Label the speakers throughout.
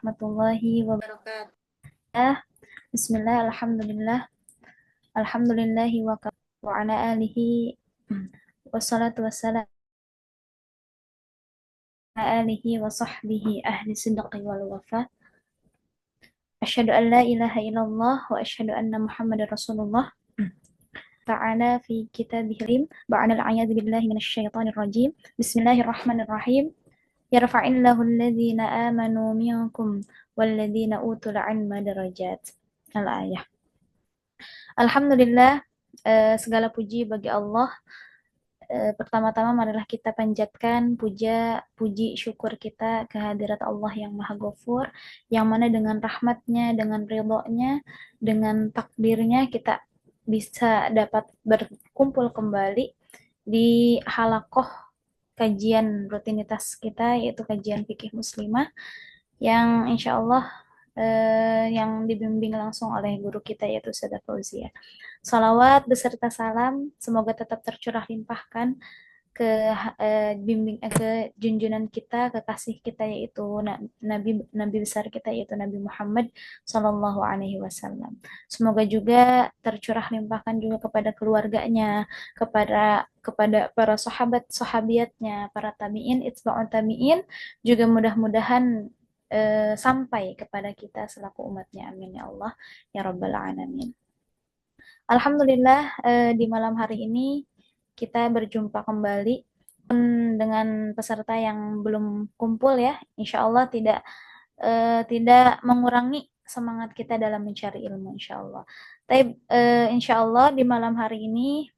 Speaker 1: warahmatullahi wabarakatuh. Bismillah, alhamdulillah, alhamdulillahi wa ala alihi wassalatu wassalam ala alihi wa sahbihi ahli sidqi wal wafa. Asyhadu an la ilaha illallah wa asyhadu anna Muhammadar Rasulullah. Ta'ala fi kitabihil ba'da al-a'yadzu billahi minasyaitonir rajim. Bismillahirrahmanirrahim. Yarfa'illahu alladhina amanu minkum walladhina utul 'ilma darajat. Al-ayah. Alhamdulillah, segala puji bagi Allah. Pertama-tama marilah kita panjatkan puji syukur kita kehadirat Allah yang Maha Ghafur, yang mana dengan rahmatnya, dengan ridhonya, dengan takdirnya kita bisa dapat berkumpul kembali di halakoh kajian rutinitas kita, yaitu kajian fikih muslimah, yang insya Allah yang dibimbing langsung oleh guru kita yaitu Ustazah Fauzia. Salawat beserta salam semoga tetap tercurah limpahkan ke ke junjungan kita, kekasih kita yaitu Nabi besar kita yaitu Nabi Muhammad Sallallahu Alaihi Wasallam. Semoga juga tercurah limpahkan juga kepada keluarganya, kepada para sahabat sahabiatnya, para tabiin, itba'ut tabiin, juga mudah-mudahan sampai kepada kita selaku umatnya. Amin ya Allah ya Rabbal Alamin. Alhamdulillah, di malam hari ini kita berjumpa kembali dengan peserta yang belum kumpul ya. Insya Allah tidak mengurangi semangat kita dalam mencari ilmu insya Allah. Tapi insya Allah di malam hari ini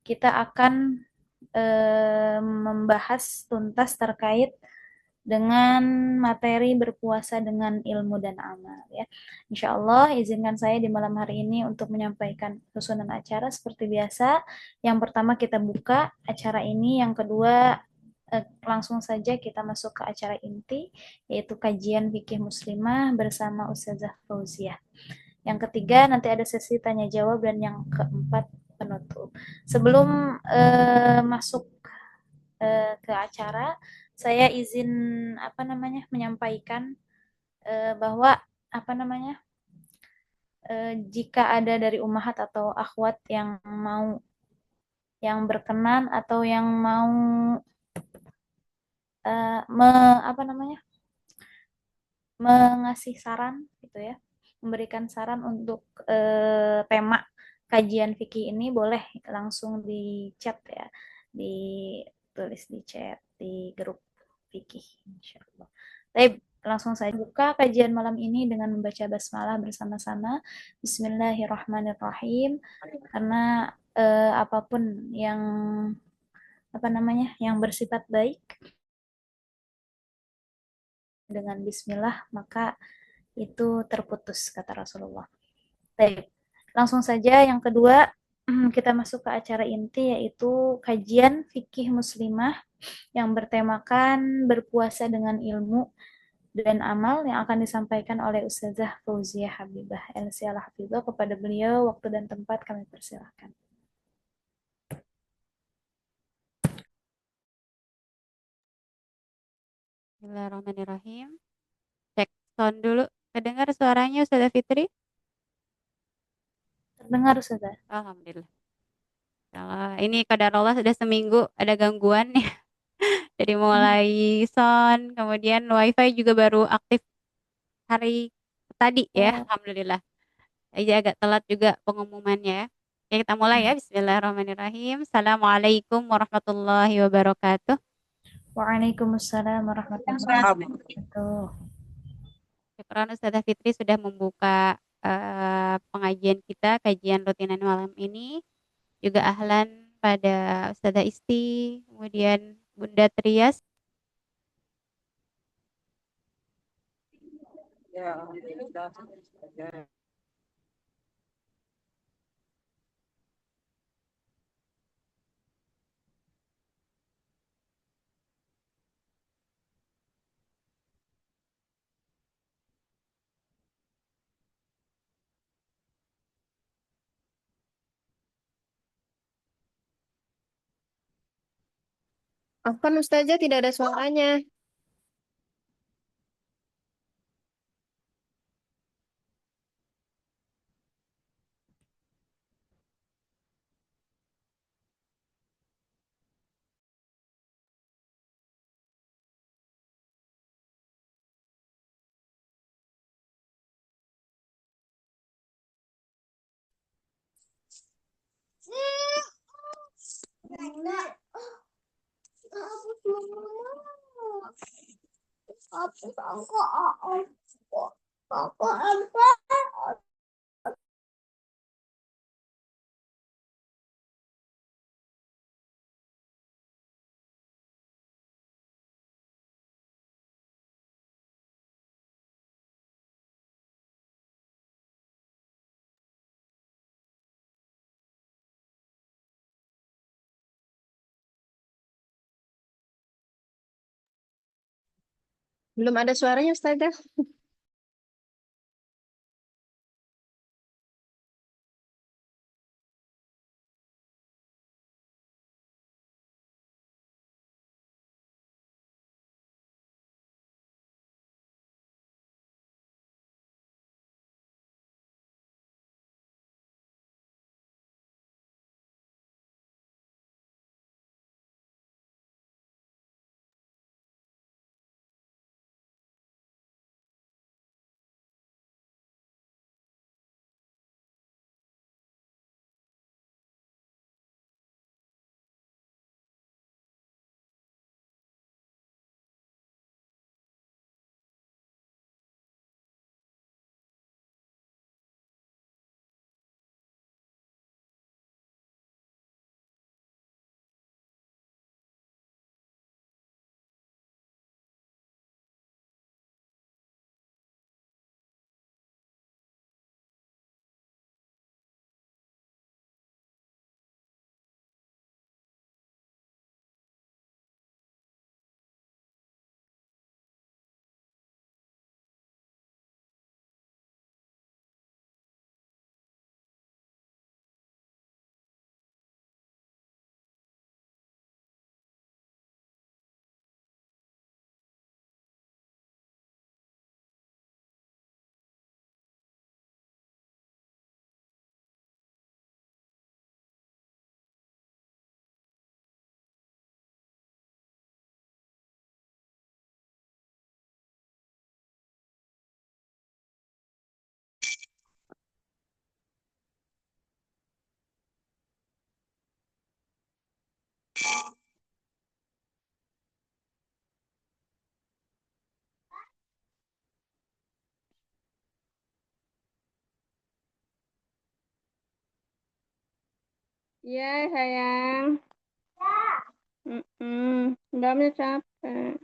Speaker 1: kita akan membahas tuntas terkait dengan materi berpuasa dengan ilmu dan amal ya. Insya Allah izinkan saya di malam hari ini untuk menyampaikan susunan acara seperti biasa. Yang pertama kita buka acara ini, yang kedua langsung saja kita masuk ke acara inti yaitu kajian fikih muslimah bersama Ustazah Fauziah. Yang ketiga nanti ada sesi tanya jawab dan yang keempat penutup. Sebelum masuk ke acara, saya izin menyampaikan bahwa jika ada dari ummahat atau akhwat yang berkenan atau yang mau uh, me, mengasih saran gitu ya, memberikan saran untuk tema kajian fikih ini, boleh langsung di chat ya, ditulis di chat di grup fikih insyaallah. Baik, langsung saya buka kajian malam ini dengan membaca basmalah bersama-sama. Bismillahirrahmanirrahim. Karena apapun yang bersifat baik dengan bismillah maka itu terputus kata Rasulullah. Baik, langsung saja yang kedua kita masuk ke acara inti yaitu kajian fikih muslimah yang bertemakan berpuasa dengan ilmu dan amal yang akan disampaikan oleh Ustazah Fauzia Habibah LC Al-Hafidhah. Kepada beliau waktu dan tempat kami persilahkan.
Speaker 2: Bismillahirrahmanirrahim. Cek sound dulu. Kedengar suaranya Ustazah Fitri?
Speaker 1: Terdengar Ustazah.
Speaker 2: Alhamdulillah. Kalau ini qadarullah sudah seminggu ada gangguan ya. Jadi mulai sound, kemudian wifi juga baru aktif hari tadi ya. Alhamdulillah. Jadi agak telat juga pengumumannya. Oke, kita mulai ya. Bismillahirrahmanirrahim. Assalamualaikum warahmatullahi wabarakatuh.
Speaker 1: Waalaikumsalam warahmatullahi wabarakatuh.
Speaker 2: Syukran Ustazah Fitri sudah membuka pengajian kita, kajian rutinan malam ini. Juga ahlan pada Ustazah Isti, kemudian Bunda Trias.
Speaker 3: Ya,
Speaker 4: Afwan Ustazah tidak ada suaranya.
Speaker 3: Belum ada suaranya, Ustazah. Iya, sayang. Udah capek.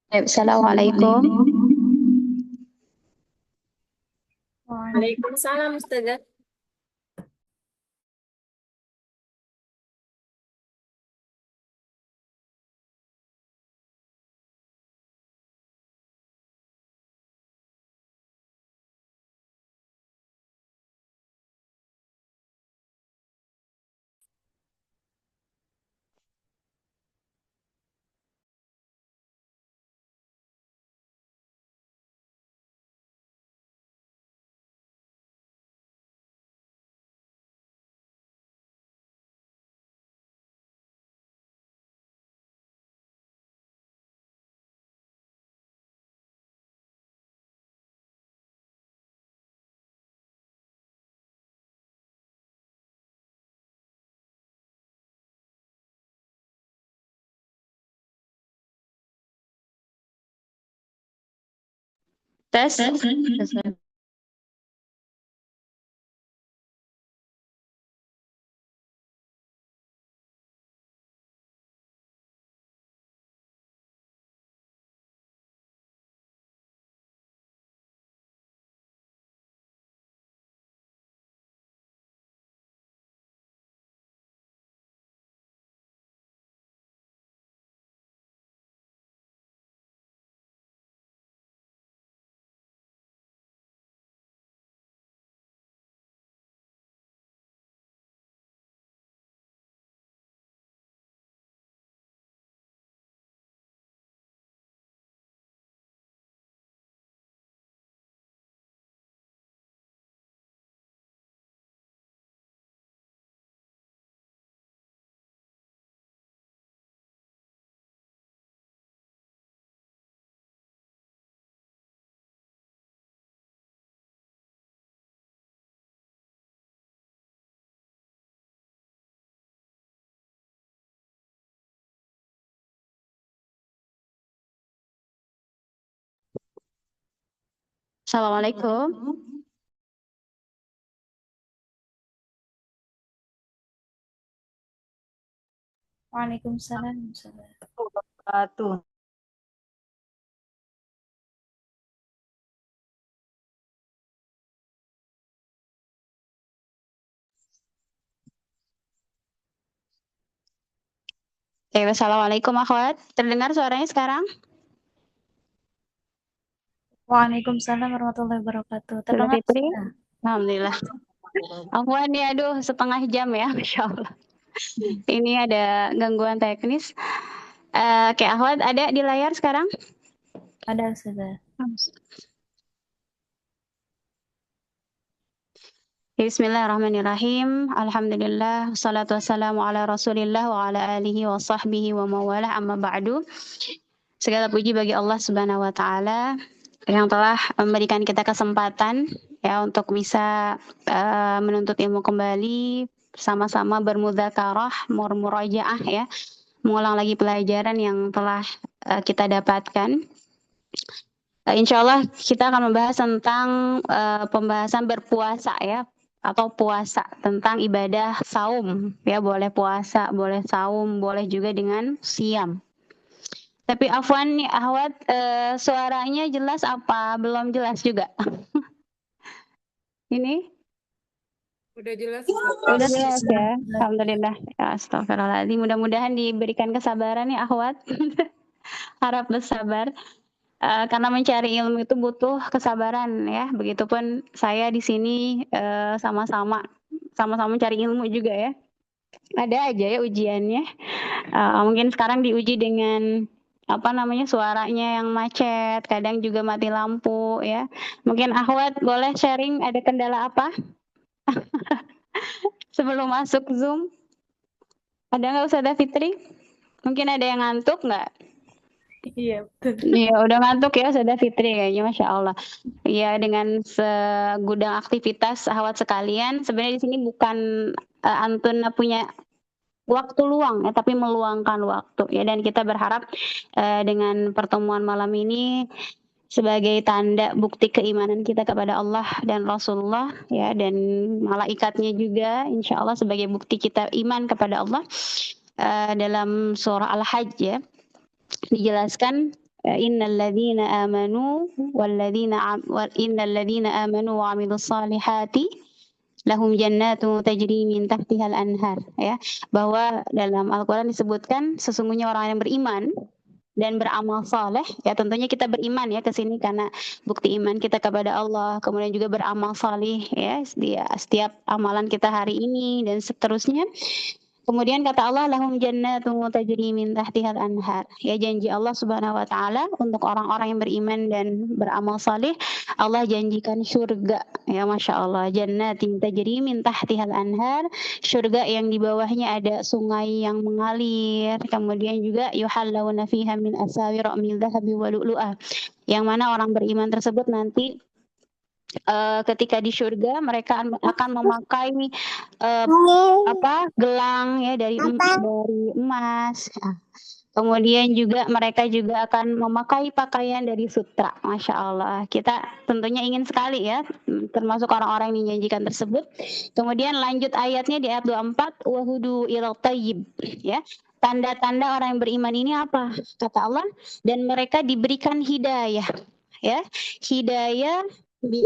Speaker 2: Assalamualaikum.
Speaker 3: Waalaikumsalam Ustazah.
Speaker 2: Tes. Assalamualaikum.
Speaker 1: Waalaikumsalam. Ustazah.
Speaker 4: Wabarakatuh.
Speaker 2: Assalamualaikum akhwat. Terdengar suaranya sekarang?
Speaker 1: Waalaikumsalam warahmatullahi wabarakatuh.
Speaker 2: Sudah
Speaker 1: Terdengar,
Speaker 2: Fitri?
Speaker 1: Ustazah?
Speaker 2: Alhamdulillah. Akhwat nih, aduh setengah jam ya, Masya Allah. Ini ada gangguan teknis. Oke, akhwat ada di layar sekarang?
Speaker 1: Ada, Ustazah.
Speaker 2: Bismillahirrahmanirrahim. Alhamdulillah. Salatu wassalamu ala rasulillah wa ala alihi wa sahbihi wa mawalah amma ba'du. Segala puji bagi Allah Subhanahu wa Ta'ala yang telah memberikan kita kesempatan ya untuk bisa menuntut ilmu kembali, sama-sama bermudzakarah, murajaah ya, mengulang lagi pelajaran yang telah kita dapatkan. Insya Allah kita akan membahas tentang pembahasan berpuasa ya, atau puasa, tentang ibadah saum ya, boleh puasa, boleh saum, boleh juga dengan siam. Tapi Afwan nih Ahwat, suaranya jelas apa belum jelas juga? Ini
Speaker 4: Udah jelas, Ustaz.
Speaker 2: Udah jelas ya. Alhamdulillah. Ya, astagfirullahaladzim. Mudah-mudahan diberikan kesabaran ya akhwat. Harap bersabar. Karena mencari ilmu itu butuh kesabaran ya. Begitupun saya di sini sama-sama mencari ilmu juga ya. Ada aja ya ujiannya. Mungkin sekarang diuji dengan suaranya yang macet, kadang juga mati lampu ya. Mungkin akhwat boleh sharing ada kendala apa sebelum masuk Zoom? Ada nggak Ustazah Fitri? Mungkin ada yang ngantuk nggak?
Speaker 1: Iya, betul.
Speaker 2: Iya, udah ngantuk ya Ustazah Fitri kayaknya, Masya Allah. Iya, dengan segudang aktivitas akhwat sekalian, sebenarnya di sini bukan antun punya waktu luang ya, tapi meluangkan waktu ya. Dan kita berharap dengan pertemuan malam ini sebagai tanda bukti keimanan kita kepada Allah dan Rasulullah ya, dan malaikatnya juga insya Allah sebagai bukti kita iman kepada Allah. Dalam surah Al-Hajj ya dijelaskan innalladzina amanu wa amilus salihati lahum jannatu tajri min tahtihal anhar ya, bahwa dalam Al-Qur'an disebutkan sesungguhnya orang yang beriman dan beramal saleh ya, tentunya kita beriman ya ke sini karena bukti iman kita kepada Allah, kemudian juga beramal saleh ya setiap amalan kita hari ini dan seterusnya. Kemudian kata Allah lahum jannatun tajri min tahtihal anhar. Ya, janji Allah Subhanahu wa taala untuk orang-orang yang beriman dan beramal saleh, Allah janjikan surga. Ya, Masya Allah, jannatin tajri min tahtihal anhar, surga yang di bawahnya ada sungai yang mengalir. Kemudian juga yuhallawna fiha min asawir min dhahabi wa lu'lu'ah. Yang mana orang beriman tersebut nanti ketika di surga mereka akan memakai gelang ya dari emas. Kemudian juga mereka juga akan memakai pakaian dari sutra. Masya Allah, kita tentunya ingin sekali ya termasuk orang-orang yang dijanjikan tersebut. Kemudian lanjut ayatnya di ayat 24, wahudu ilal tayyib ya. Tanda-tanda orang yang beriman ini apa? Kata Allah, dan mereka diberikan hidayah ya. Hidayah bi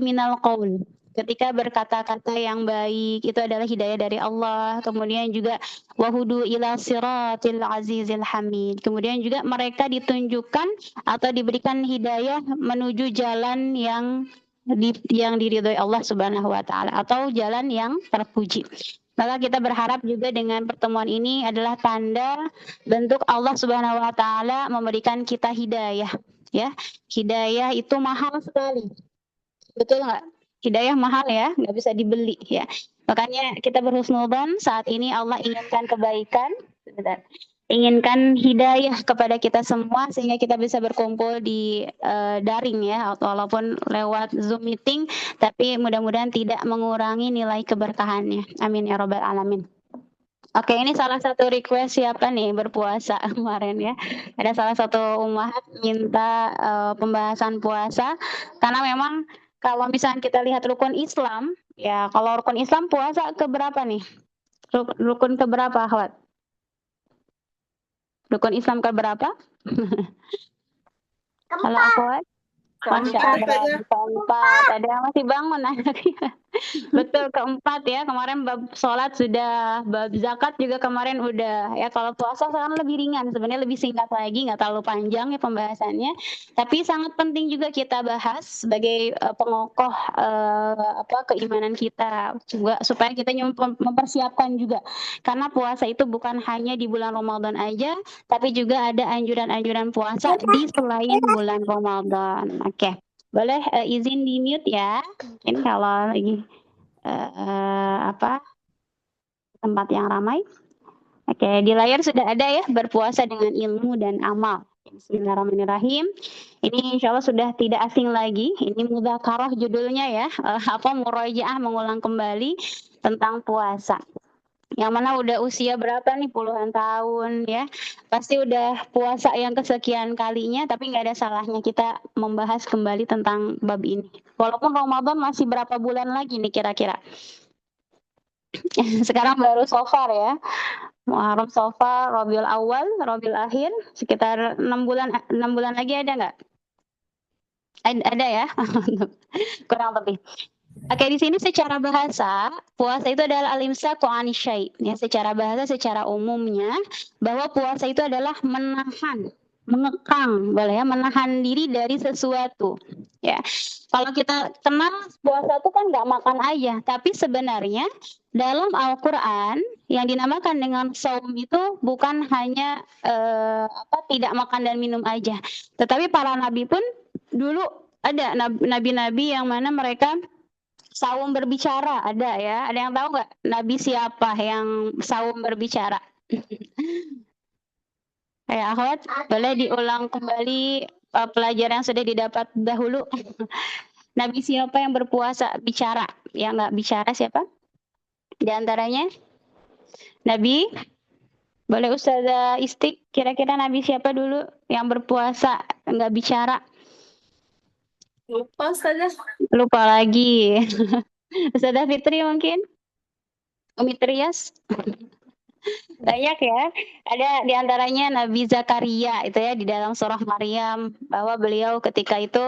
Speaker 2: minal qaul. Ketika berkata-kata yang baik itu adalah hidayah dari Allah. Kemudian juga wahudu ila siratil azizil hamid. Kemudian juga mereka ditunjukkan atau diberikan hidayah menuju jalan yang diridhoi Allah Subhanahu wa taala atau jalan yang terpuji. Maka kita berharap juga dengan pertemuan ini adalah tanda bentuk Allah Subhanahu wa taala memberikan kita hidayah ya. Hidayah itu mahal sekali. Betul nggak? Hidayah mahal ya, nggak bisa dibeli ya. Makanya kita berhusnudzon saat ini Allah inginkan kebaikan, inginkan hidayah kepada kita semua sehingga kita bisa berkumpul di daring ya, walaupun lewat Zoom meeting, tapi mudah-mudahan tidak mengurangi nilai keberkahannya. Amin ya robbal alamin. Oke, ini salah satu request siapa nih berpuasa kemarin ya. Ada salah satu ummahat minta pembahasan puasa karena memang kalau misalnya kita lihat rukun Islam, ya kalau rukun Islam puasa keberapa nih? Rukun keberapa, akhwat? Rukun Islam keberapa? Halo akhwat. Masya Allah, keempat. Ada yang masih bangun anaknya. Betul, keempat ya. Kemarin bab sholat sudah, bab zakat juga kemarin udah. Ya kalau puasa sekarang lebih ringan, sebenarnya lebih singkat lagi, nggak terlalu panjang ya pembahasannya. Tapi sangat penting juga kita bahas sebagai pengokoh keimanan kita juga supaya kita mempersiapkan juga. Karena puasa itu bukan hanya di bulan Ramadan aja, tapi juga ada anjuran-anjuran puasa di selain bulan Ramadan. Oke, boleh izin di mute ya. Mungkin kalau lagi tempat yang ramai. Oke, di layar sudah ada ya berpuasa dengan ilmu dan amal. Bismillahirrahmanirrahim. Ini insya Allah sudah tidak asing lagi. Ini mudzakarah judulnya ya. Murajaah, mengulang kembali tentang puasa. Yang mana udah usia berapa nih, puluhan tahun ya, pasti udah puasa yang kesekian kalinya, tapi nggak ada salahnya kita membahas kembali tentang bab ini. Walaupun Ramadan masih berapa bulan lagi nih kira-kira? Sekarang baru Safar ya, Muharram, Safar, Rabiul Awal, Rabiul Akhir, sekitar 6 bulan lagi ada nggak? Ada ya, kurang lebih.
Speaker 4: Oke, di sini secara bahasa, puasa itu adalah al-imsaku 'ani syai'. Ya, secara bahasa, secara umumnya, bahwa puasa itu adalah menahan, mengekang, boleh ya, menahan diri dari sesuatu. Ya, kalau kita kenal puasa itu kan nggak makan aja, tapi sebenarnya dalam Al-Quran yang dinamakan dengan saum itu bukan hanya tidak makan dan minum aja, tetapi para nabi pun dulu ada nabi-nabi yang mana mereka saum berbicara, ada ya. Ada yang tahu nggak nabi siapa yang saum berbicara? Kayak akhwat, boleh diulang kembali pelajaran yang sudah didapat dahulu. Nabi siapa yang berpuasa bicara? Yang nggak bicara siapa? Di antaranya Nabi, boleh Ustazah Istik, kira-kira Nabi siapa dulu yang berpuasa nggak bicara?
Speaker 3: Lupa Ustazah.
Speaker 4: Lupa lagi. Ustazah Fitri mungkin? Umi Trias? Banyak ya. Ada di antaranya Nabi Zakaria itu ya di dalam surah Maryam bahwa beliau ketika itu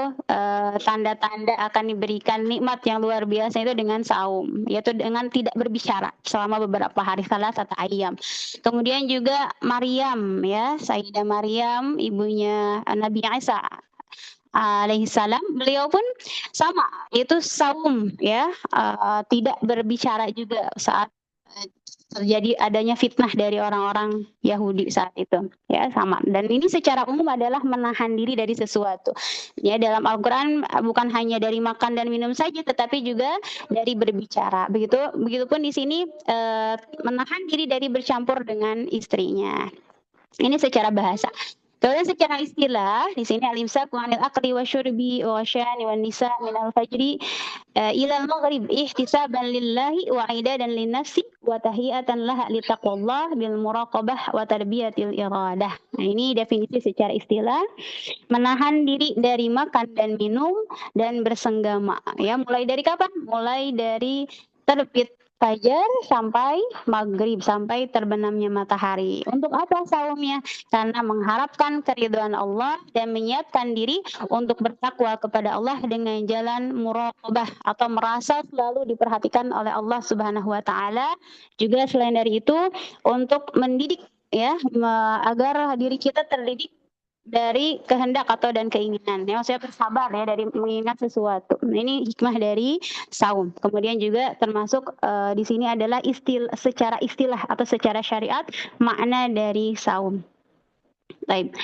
Speaker 4: tanda-tanda akan diberikan nikmat yang luar biasa itu dengan saum, yaitu dengan tidak berbicara selama beberapa hari, salah satu ayam. Kemudian juga Maryam ya, Sayyidah Maryam ibunya Nabi Isa alaihissalam, beliau pun sama, itu saum ya, tidak berbicara juga saat terjadi adanya fitnah dari orang-orang Yahudi saat itu ya, sama. Dan ini secara umum adalah menahan diri dari sesuatu ya. Dalam Al-Quran bukan hanya dari makan dan minum saja, tetapi juga dari berbicara. Begitupun di sini menahan diri dari bercampur dengan istrinya. Ini secara bahasa. Kemudian secara istilah di sini al-imsaku 'anil akli wasyurbi wa syani wan nisa min al-fajri ila al-maghrib ihtisaban lillahi wa idadan linnafsi wa tahiyatan laha li taqwallah bil muraqabah wa tarbiyatil iradah. Nah, ini definisi secara istilah, menahan diri dari makan dan minum dan bersenggama. Ya, mulai dari kapan? Mulai dari terbit fajar sampai maghrib, sampai terbenamnya matahari. Untuk apa saumnya? Karena mengharapkan keridhaan Allah dan menyiapkan diri untuk bertakwa kepada Allah dengan jalan muraqabah atau merasa selalu diperhatikan oleh Allah Subhanahu wa taala. Juga selain dari itu untuk mendidik ya, agar diri kita terdidik dari kehendak atau dan keinginan. Ya, maksudnya bersabar ya dari mengingat sesuatu. Nah, ini hikmah dari saum. Kemudian juga termasuk di sini adalah secara istilah atau secara syariat makna dari saum. Baik.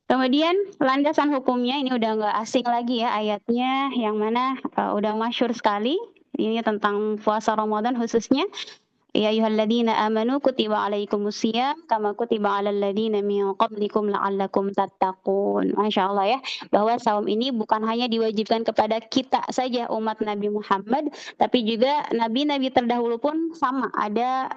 Speaker 4: Kemudian landasan hukumnya ini udah nggak asing lagi ya ayatnya, yang mana udah masyhur sekali. Ini tentang puasa Ramadan khususnya. Ya ayyuhalladzina amanu kutiba alaikumusiyam kama kutiba alal ladzina min qablikum la'allakum tattaqun. Masya Allah ya, bahwa saum ini bukan hanya diwajibkan kepada kita saja umat Nabi Muhammad, tapi juga nabi-nabi terdahulu pun sama ada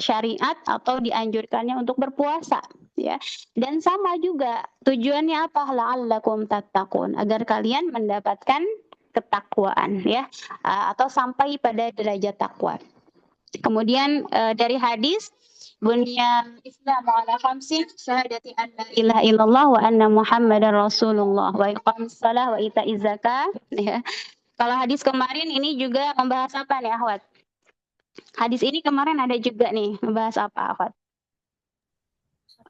Speaker 4: syariat atau dianjurkannya untuk berpuasa ya. Dan sama juga tujuannya apa? La'allakum tattaqun, agar kalian mendapatkan ketakwaan ya, atau sampai pada derajat takwa. Kemudian dari hadis bunya Islam ala khamsin syahadati an la ilaha illallah wa anna muhammadar rasulullah wa iqamis shalah wa ita'iz zakah ya. Kalau hadis kemarin ini juga membahas apa nih akhwat? Hadis ini kemarin ada juga nih membahas apa akhwat?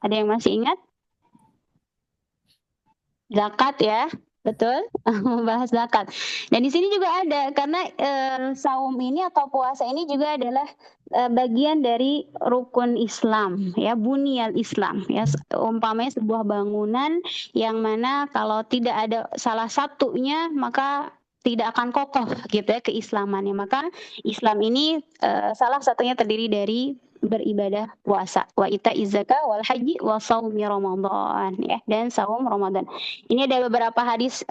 Speaker 4: Ada yang masih ingat? Zakat ya. Betul, membahas zakat. Dan di sini juga ada karena saum ini atau puasa ini juga adalah bagian dari rukun Islam ya, bunyal Islam ya, umpamanya sebuah bangunan yang mana kalau tidak ada salah satunya maka tidak akan kokoh gitu ya keislamannya. Maka Islam ini salah satunya terdiri dari beribadah puasa, wa ita'iz zakah wal haji wa shaumi Ramadan ya, dan saum Ramadan. Ini ada beberapa hadis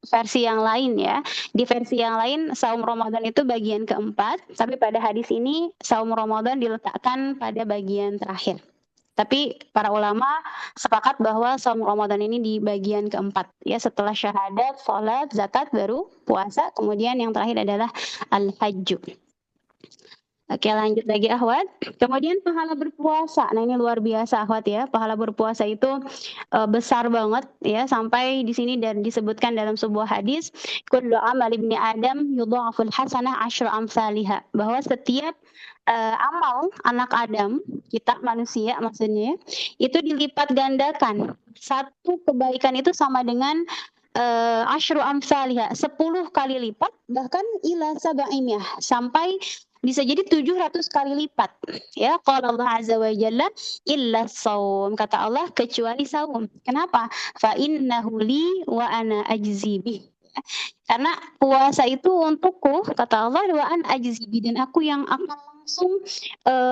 Speaker 4: versi yang lain ya. Di versi yang lain saum Ramadan itu bagian keempat, tapi pada hadis ini saum Ramadan diletakkan pada bagian terakhir. Tapi para ulama sepakat bahwa saum Ramadan ini di bagian keempat ya, setelah syahadat, salat, zakat baru puasa, kemudian yang terakhir adalah al-hajju. Oke, lanjut lagi Ahwat. Kemudian pahala berpuasa. Nah, ini luar biasa Ahwat ya. Pahala berpuasa itu besar banget ya, sampai di sini dan disebutkan dalam sebuah hadis, kullu amal ibni Adam yudha'aful hasanah asyra amsalihha. Bahwa setiap amal anak Adam, kita manusia maksudnya, itu dilipat gandakan. Satu kebaikan itu sama dengan asyru amsalihha, 10 kali lipat, bahkan ila sab'imiyah, sampai bisa jadi 700 kali lipat. Ya, qala Allah azza wa jalla illa shaum, kata Allah kecuali saum. Kenapa? Fa innahu li wa ana ajzi bih. Karena puasa itu untukku, kata Allah, wa ana ajzi bih, dan aku yang akan langsung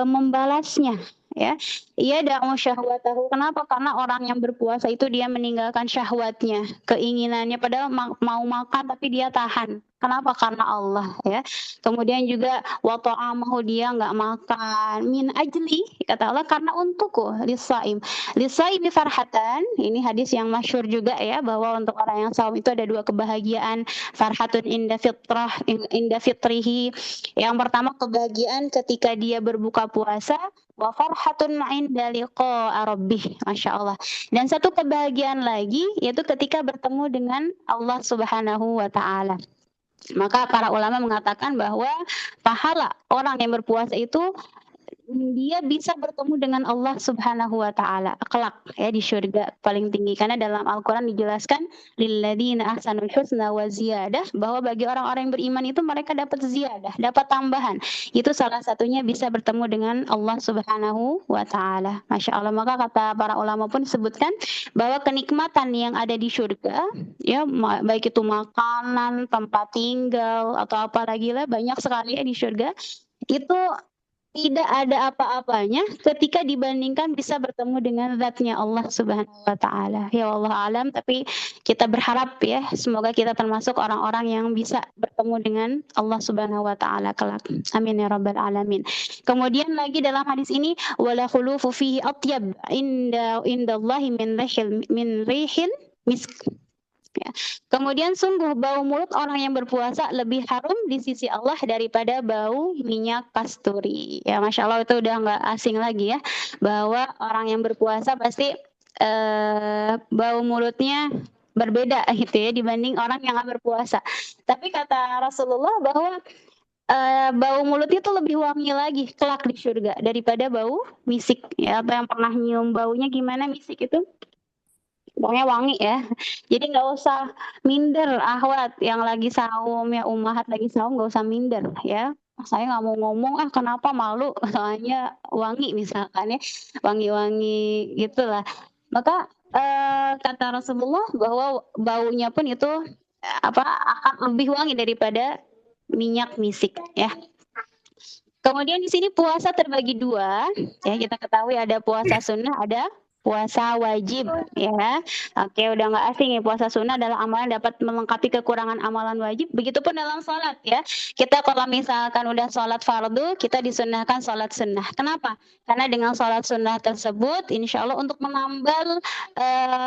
Speaker 4: membalasnya. Ya, ia da'u syahwatahu. Kenapa? Karena orang yang berpuasa itu dia meninggalkan syahwatnya, keinginannya, padahal mau makan tapi dia tahan. Kenapa? Karena Allah ya. Kemudian juga wa ta'amahu, dia nggak makan min ajli, kata Allah, karena untukku, lisaim. Lisaimi farhatan, ini hadis yang masyhur juga ya, bahwa untuk orang yang saum itu ada 2 kebahagiaan, farhatun inda fitrah, inda fitrihi. Yang pertama kebahagiaan ketika dia berbuka puasa, wa farhatun inda liqa'a rabbih, Masya Allah. Dan satu kebahagiaan lagi yaitu ketika bertemu dengan Allah Subhanahu wa taala. Maka para ulama mengatakan bahwa pahala orang yang berpuasa itu dia bisa bertemu dengan Allah Subhanahu wa taala kelak ya di syurga paling tinggi, karena dalam Al-Qur'an dijelaskan lilladzina ahsanul husna wa ziyadah, bahwa bagi orang-orang yang beriman itu mereka dapat ziyadah, dapat tambahan. Itu salah satunya bisa bertemu dengan Allah Subhanahu wa taala. Masya Allah. Maka kata para ulama pun disebutkan bahwa kenikmatan yang ada di syurga ya, baik itu makanan, tempat tinggal atau apa lagi lah, banyak sekali ya di syurga, itu tidak ada apa-apanya ketika dibandingkan bisa bertemu dengan zatnya Allah Subhanahu wa taala. Ya Allah alam, tapi kita berharap ya semoga kita termasuk orang-orang yang bisa bertemu dengan Allah Subhanahu wa taala kelak. Amin ya rabbal alamin. Kemudian lagi dalam hadis ini, wala khulufu fihi atyab indallahi min rihil misk. Ya. Kemudian sungguh bau mulut orang yang berpuasa lebih harum di sisi Allah daripada bau minyak kasturi. Ya, Masya Allah, itu udah nggak asing lagi ya, bahwa orang yang berpuasa pasti bau mulutnya berbeda gitu ya dibanding orang yang nggak berpuasa. Tapi kata Rasulullah bahwa bau mulut itu lebih wangi lagi kelak di surga daripada bau misik. Ya, atau yang pernah nyium baunya gimana misik itu? Pokoknya wangi ya. Jadi nggak usah minder Ahwat yang lagi saum ya, ummahat lagi saum nggak usah minder ya. Saya nggak mau ngomong kenapa, malu soalnya wangi misalkan ya, wangi-wangi gitulah. Maka kata Rasulullah bahwa baunya pun itu akan lebih wangi daripada minyak misik ya. Kemudian di sini puasa terbagi 2 ya, kita ketahui ada puasa sunnah, ada puasa wajib ya. Oke, udah nggak asing ya, puasa sunnah adalah amalan dapat melengkapi kekurangan amalan wajib. Begitupun dalam sholat ya, kita kalau misalkan udah sholat fardu, kita disunnahkan sholat sunnah. Kenapa? Karena dengan sholat sunnah tersebut insya Allah untuk menambal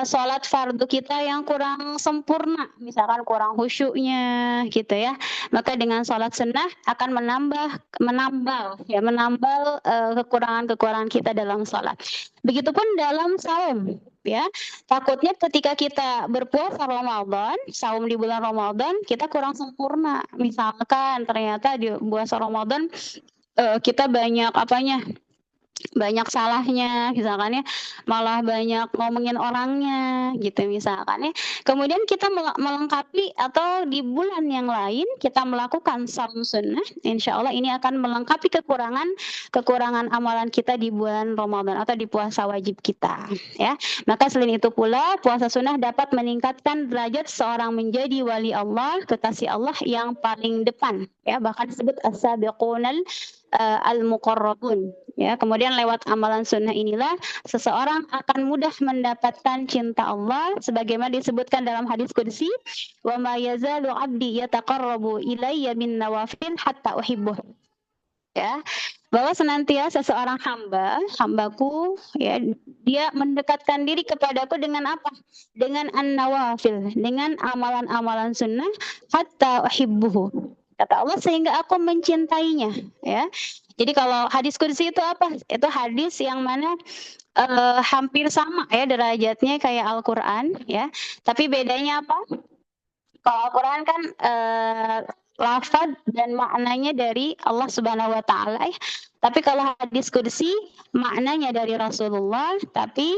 Speaker 4: sholat fardu kita yang kurang sempurna, misalkan kurang khusyuknya gitu ya, maka dengan sholat sunnah akan menambal kekurangan-kekurangan kita dalam sholat. Begitupun dalam saum ya. Takutnya ketika kita berpuasa Ramadan, saum di bulan Ramadan, kita kurang sempurna. Misalkan ternyata di puasa Ramadan kita banyak salahnya, misalkan ya, malah banyak ngomongin orangnya gitu misalkan ya. Kemudian kita melengkapi, atau di bulan yang lain kita melakukan saum sunnah, insya Allah ini akan melengkapi kekurangan amalan kita di bulan Ramadan atau di puasa wajib kita ya. Maka selain itu pula puasa sunnah dapat meningkatkan derajat seorang menjadi wali Allah, kekasih Allah yang paling depan ya, bahkan disebut as-sabiqunal al-muqarrabun ya. Kemudian lewat amalan sunnah inilah seseorang akan mudah mendapatkan cinta Allah, sebagaimana disebutkan dalam hadis qudsi, wa ma yazalu 'abdi yataqarrabu ilayya bin nawafil hatta uhibbuh ya, bahwa senantiasa seorang hambaku ya, dia mendekatkan diri kepadaku dengan apa? Dengan an-nawafil, dengan amalan-amalan sunnah, hatta uhibbuhu, Kata Allah, sehingga aku mencintainya, ya. Jadi kalau hadis qudsi itu apa? Itu hadis yang mana hampir sama ya derajatnya kayak Al-Qur'an ya. Tapi bedanya apa? Kalau Al-Quran kan lafaz dan maknanya dari Allah Subhanahu wa taala ya. Tapi kalau hadis qudsi maknanya dari Rasulullah, tapi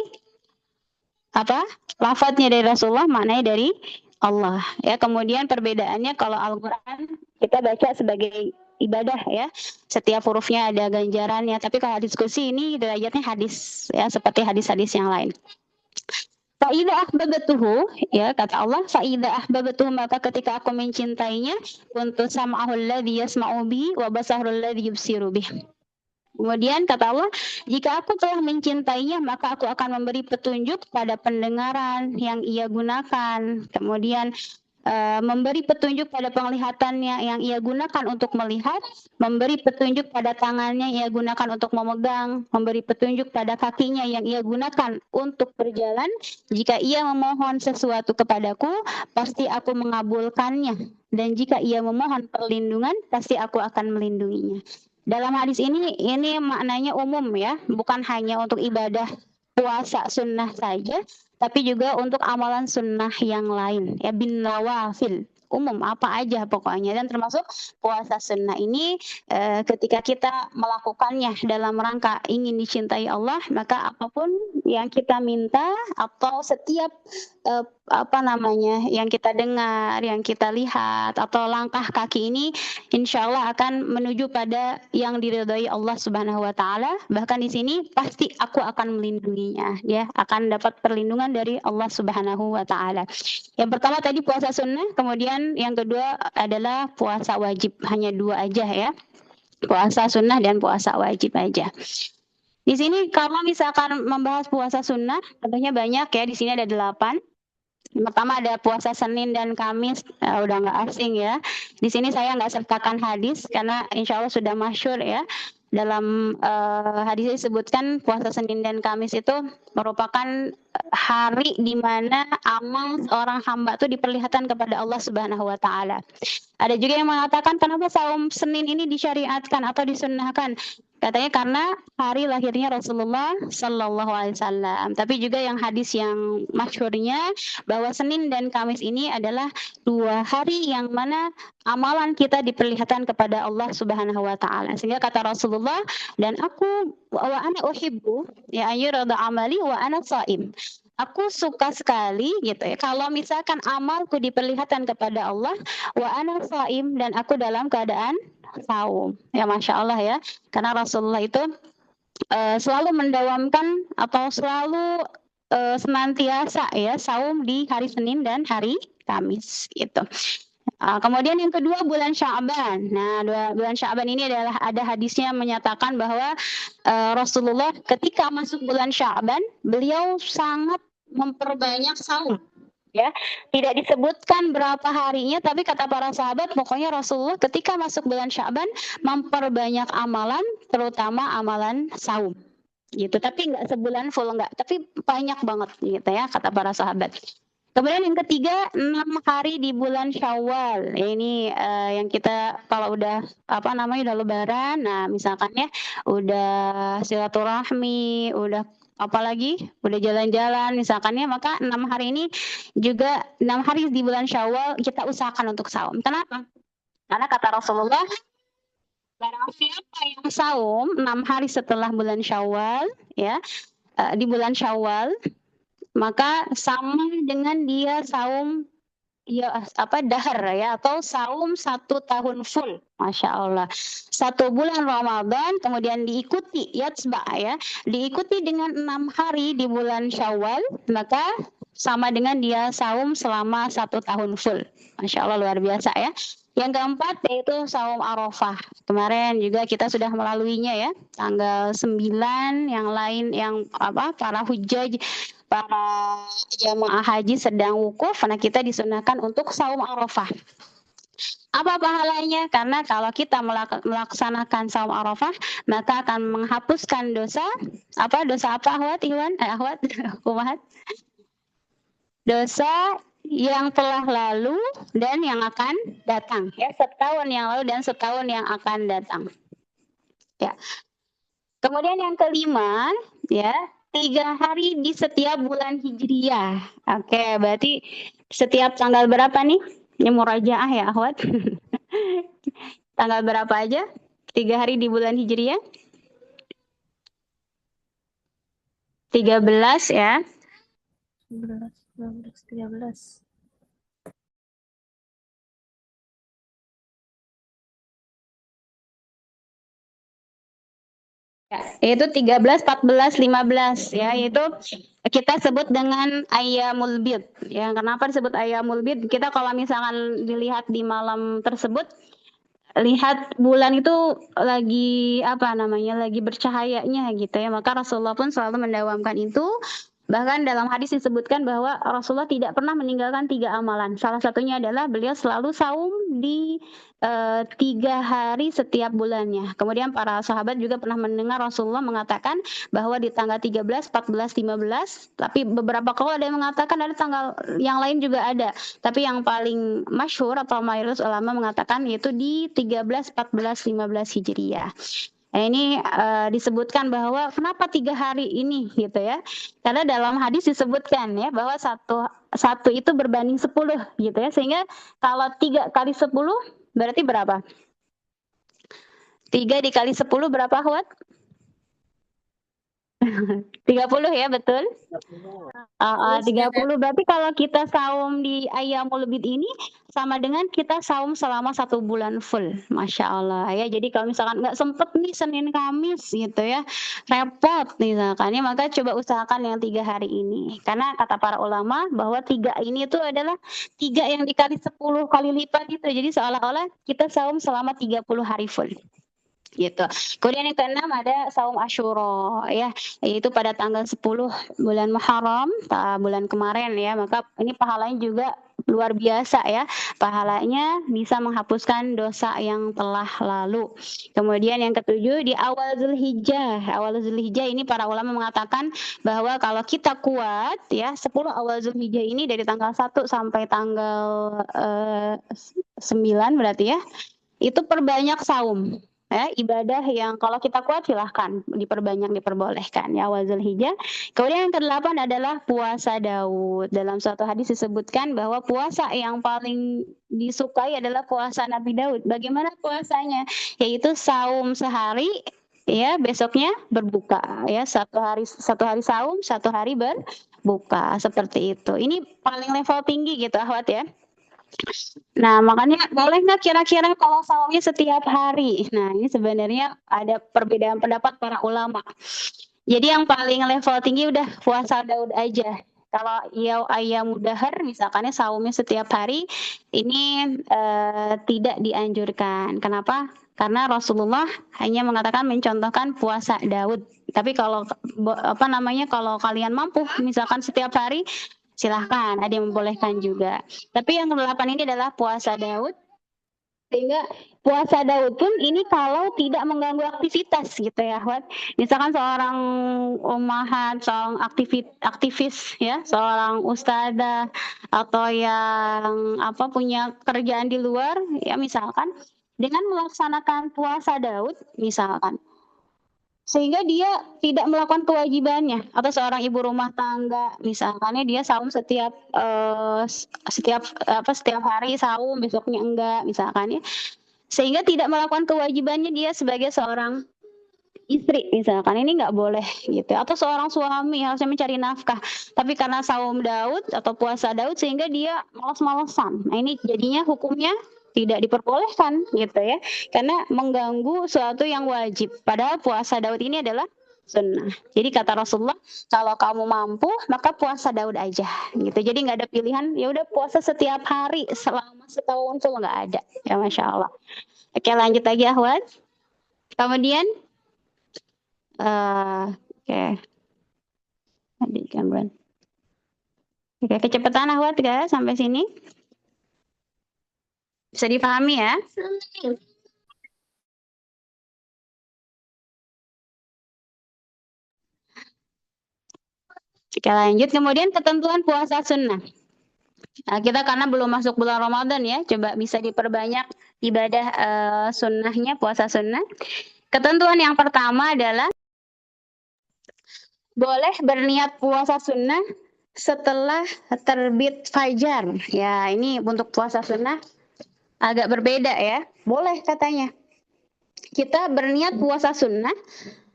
Speaker 4: apa? Lafaznya dari Rasulullah, maknanya dari Allah ya. Kemudian perbedaannya kalau Al-Quran kita baca sebagai ibadah ya, setiap hurufnya ada ganjarannya. Tapi kalau hadis qudsi ini derajatnya hadis ya, seperti hadis-hadis yang lain. Fa'idha ahbabatuhu, ya kata Allah, fa'idha ahbabatuhu, maka ketika aku mencintainya, kuntu sam'ahu alladhi yasma'u bihi wa basahu alladhi yubsiru bihi. Kemudian kata Allah, jika aku telah mencintainya, maka aku akan memberi petunjuk pada pendengaran yang ia gunakan. Kemudian memberi petunjuk pada penglihatannya yang ia gunakan untuk melihat, memberi petunjuk pada tangannya yang ia gunakan untuk memegang, memberi petunjuk pada kakinya yang ia gunakan untuk berjalan. Jika ia memohon sesuatu kepadaku, pasti aku mengabulkannya. Dan jika ia memohon perlindungan, pasti aku akan melindunginya. Dalam hadis ini maknanya umum ya, bukan hanya untuk ibadah puasa sunnah saja, tapi juga untuk amalan sunnah yang lain ya, bin nawafil, umum apa aja pokoknya. Dan termasuk puasa sunnah ini ketika kita melakukannya dalam rangka ingin dicintai Allah, maka apapun yang kita minta atau setiap yang kita dengar, yang kita lihat atau langkah kaki ini insya Allah akan menuju pada yang diridhai Allah Subhanahu wa taala. Bahkan di sini pasti aku akan melindunginya, ya, akan dapat perlindungan dari Allah Subhanahu wa taala. Yang pertama tadi puasa sunnah, kemudian yang kedua adalah puasa wajib. Hanya dua aja ya. Puasa sunnah dan puasa wajib aja. Di sini kalau misalkan membahas puasa sunnah, tentunya banyak ya. Di sini ada 8. Yang pertama ada puasa Senin dan Kamis, udah nggak asing ya. Di sini saya nggak sertakan hadis karena insya Allah sudah masyhur ya. Dalam hadis disebutkan puasa Senin dan Kamis itu merupakan hari di mana amal seorang hamba itu diperlihatkan kepada Allah Subhanahu wa taala. Ada juga yang mengatakan kenapa saum Senin ini disyariatkan atau disunnahkan? Katanya karena hari lahirnya Rasulullah Sallallahu Alaihi Wasallam. Tapi juga yang hadis yang masyhurnya bahwa Senin dan Kamis ini adalah 2 hari yang mana amalan kita diperlihatkan kepada Allah Subhanahu Wa Taala. Sehingga kata Rasulullah, dan aku wa ana uhibbu ya ayyurada amali wa ana shaim. Aku suka sekali gitu ya kalau misalkan amalku diperlihatkan kepada Allah wa ana shaim, dan aku dalam keadaan saum. Ya Masya Allah ya, karena Rasulullah itu selalu mendawamkan atau selalu senantiasa ya saum di hari Senin dan hari Kamis gitu. Kemudian yang kedua bulan Sya'ban. Nah, bulan Sya'ban ini adalah ada hadisnya menyatakan bahwa Rasulullah ketika masuk bulan Sya'ban, beliau sangat memperbanyak saum. Ya, tidak disebutkan berapa harinya, tapi kata para sahabat, pokoknya Rasulullah ketika masuk bulan Sya'ban memperbanyak amalan, terutama amalan saum. Gitu. Tapi enggak sebulan full enggak, tapi banyak banget gitu ya kata para sahabat. Kemudian yang ketiga 6 hari di bulan Syawal. Ini yang kita kalau udah udah lebaran, nah misalkan ya udah silaturahmi, udah apalagi udah jalan-jalan misalkannya, maka 6 hari ini juga 6 hari di bulan Syawal kita usahakan untuk saum. Kenapa? Karena kata Rasulullah, barang siapa yang saum 6 hari setelah bulan Syawal ya, di bulan Syawal, maka sama dengan dia saum ya dahar ya, atau saum 1 tahun full. Masya Allah, 1 bulan Ramadan kemudian diikuti diikuti dengan 6 hari di bulan Syawal, maka sama dengan dia saum selama 1 tahun full. Masya Allah, luar biasa ya. Yang keempat yaitu saum Arafah. Kemarin juga kita sudah melaluinya ya, tanggal 9 yang lain yang para hujjaj, para jamaah haji sedang wukuf, nah kita disunahkan untuk saum Arafah. Apa pahalanya? Karena kalau kita melaksanakan saum Arafah, maka akan menghapuskan dosa apa Ahwat Iwan? Ahwat Umahat? Dosa yang telah lalu dan yang akan datang. Ya, setahun yang lalu dan setahun yang akan datang. Ya. Kemudian yang kelima, ya, 3 hari di setiap bulan Hijriyah. Oke, berarti setiap tanggal berapa nih? Ini murajaah ya, akhwat. Tanggal berapa aja? 3 hari di bulan Hijriyah? 13 ya.
Speaker 1: 11, 12, 13.
Speaker 4: Yaitu 13, 14, 15 ya, itu kita sebut dengan Ayyamul Bid. Ya, kenapa disebut Ayyamul Bid? Kita kalau misalkan dilihat di malam tersebut, lihat bulan itu lagi apa namanya, lagi bercahayanya gitu ya, maka Rasulullah pun selalu mendawamkan itu. Bahkan dalam hadis disebutkan bahwa Rasulullah tidak pernah meninggalkan 3 amalan. Salah satunya adalah beliau selalu saum di 3 hari setiap bulannya. Kemudian para sahabat juga pernah mendengar Rasulullah mengatakan bahwa di tanggal 13, 14, 15, tapi beberapa kalau ada yang mengatakan ada tanggal yang lain juga ada. Tapi yang paling masyhur atau mayoritas ulama mengatakan yaitu di 13, 14, 15 Hijriyah. Nah, ini disebutkan bahwa kenapa 3 hari ini gitu ya? Karena dalam hadis disebutkan ya bahwa satu itu berbanding 10 gitu ya, sehingga kalau 3 kali 10 berarti berapa? 3 dikali 10 berapa, Akhwat? 30 ya, betul? 30. Berarti kalau kita saum di Ayyamul Bid ini sama dengan kita saum selama 1 bulan full. Masya Allah ya. Jadi kalau misalkan nggak sempet nih Senin Kamis gitu ya, repot misalkan ya, maka coba usahakan yang 3 hari ini. Karena kata para ulama bahwa 3 ini itu adalah 3 yang dikali 10 kali lipat gitu. Jadi seolah-olah kita saum selama 30 hari full. Gitu. Kemudian yang keenam ada saum Asyura ya, yaitu pada tanggal 10 bulan Muharram, bulan kemarin ya. Maka ini pahalanya juga luar biasa ya. Pahalanya bisa menghapuskan dosa yang telah lalu. Kemudian yang ketujuh di awal Zulhijjah. Awal Zulhijjah ini para ulama mengatakan bahwa kalau kita kuat ya 10 awal Zulhijjah ini dari tanggal 1 sampai tanggal 9 berarti ya. Itu perbanyak saum. Ya, ibadah yang kalau kita kuat silahkan diperbanyak, diperbolehkan ya, awal Zulhijjah. Kemudian yang ke-8 adalah puasa Daud. Dalam suatu hadis disebutkan bahwa puasa yang paling disukai adalah puasa Nabi Daud. Bagaimana puasanya? Yaitu saum sehari ya, besoknya berbuka ya, satu hari saum, 1 hari berbuka, seperti itu. Ini paling level tinggi gitu, Ahwat ya. Nah, makanya boleh nggak kira-kira kalau saumnya setiap hari? Nah, ini sebenarnya ada perbedaan pendapat para ulama. Jadi yang paling level tinggi udah puasa Daud aja. Kalau ayam dahar misalkannya saumnya setiap hari, ini tidak dianjurkan. Kenapa? Karena Rasulullah hanya mengatakan mencontohkan puasa Daud. Tapi kalau apa namanya, kalau kalian mampu misalkan setiap hari, silahkan, ada yang membolehkan juga. Tapi yang ke-8 ini adalah puasa Daud. Sehingga puasa Daud pun ini kalau tidak mengganggu aktivitas gitu ya, Ahwat. Misalkan seorang ummahat, seorang aktivis ya, seorang ustadzah atau yang apa punya kerjaan di luar ya, misalkan dengan melaksanakan puasa Daud misalkan, sehingga dia tidak melakukan kewajibannya, atau seorang ibu rumah tangga misalkannya dia saum setiap setiap hari saum, besoknya enggak misalkan ya, sehingga tidak melakukan kewajibannya dia sebagai seorang istri misalkan, ini nggak boleh gitu. Atau seorang suami harusnya mencari nafkah, tapi karena saum Daud atau puasa Daud sehingga dia malas-malasan. Nah, ini jadinya hukumnya tidak diperbolehkan gitu ya, karena mengganggu suatu yang wajib. Padahal puasa Daud ini adalah sunnah. Jadi kata Rasulullah, kalau kamu mampu maka puasa Daud aja gitu. Jadi nggak ada pilihan, ya udah puasa setiap hari selama setahun tuh nggak ada ya, Masya Allah. Oke, lanjut lagi Ahwat. Kemudian oke, ada gangguan. Oke, kecepatan Ahwat ya sampai sini bisa dipahami ya. Oke, lanjut. Kemudian ketentuan puasa sunnah. Nah, kita karena belum masuk bulan Ramadan ya, coba bisa diperbanyak ibadah sunnahnya, puasa sunnah. Ketentuan yang pertama adalah boleh berniat puasa sunnah setelah terbit fajar. Ya, ini untuk puasa sunnah agak berbeda ya. Boleh katanya. Kita berniat puasa sunnah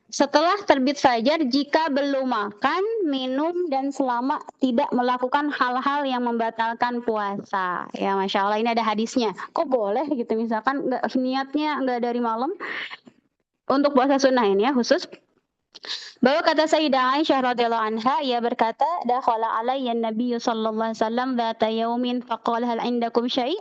Speaker 4: setelah terbit fajar jika belum makan, minum, dan selama tidak melakukan hal-hal yang membatalkan puasa. Ya, Masya Allah, ini ada hadisnya. Kok boleh gitu, misalkan niatnya nggak dari malam. Untuk puasa sunnah ini ya, khusus. Bahwa kata Sayyidah Aisyah radhiyallahu anha, ia berkata, dakhala alayya an-nabiy sallallahu alaihi wasallam dhata yaumin faqala hal indakum syai'?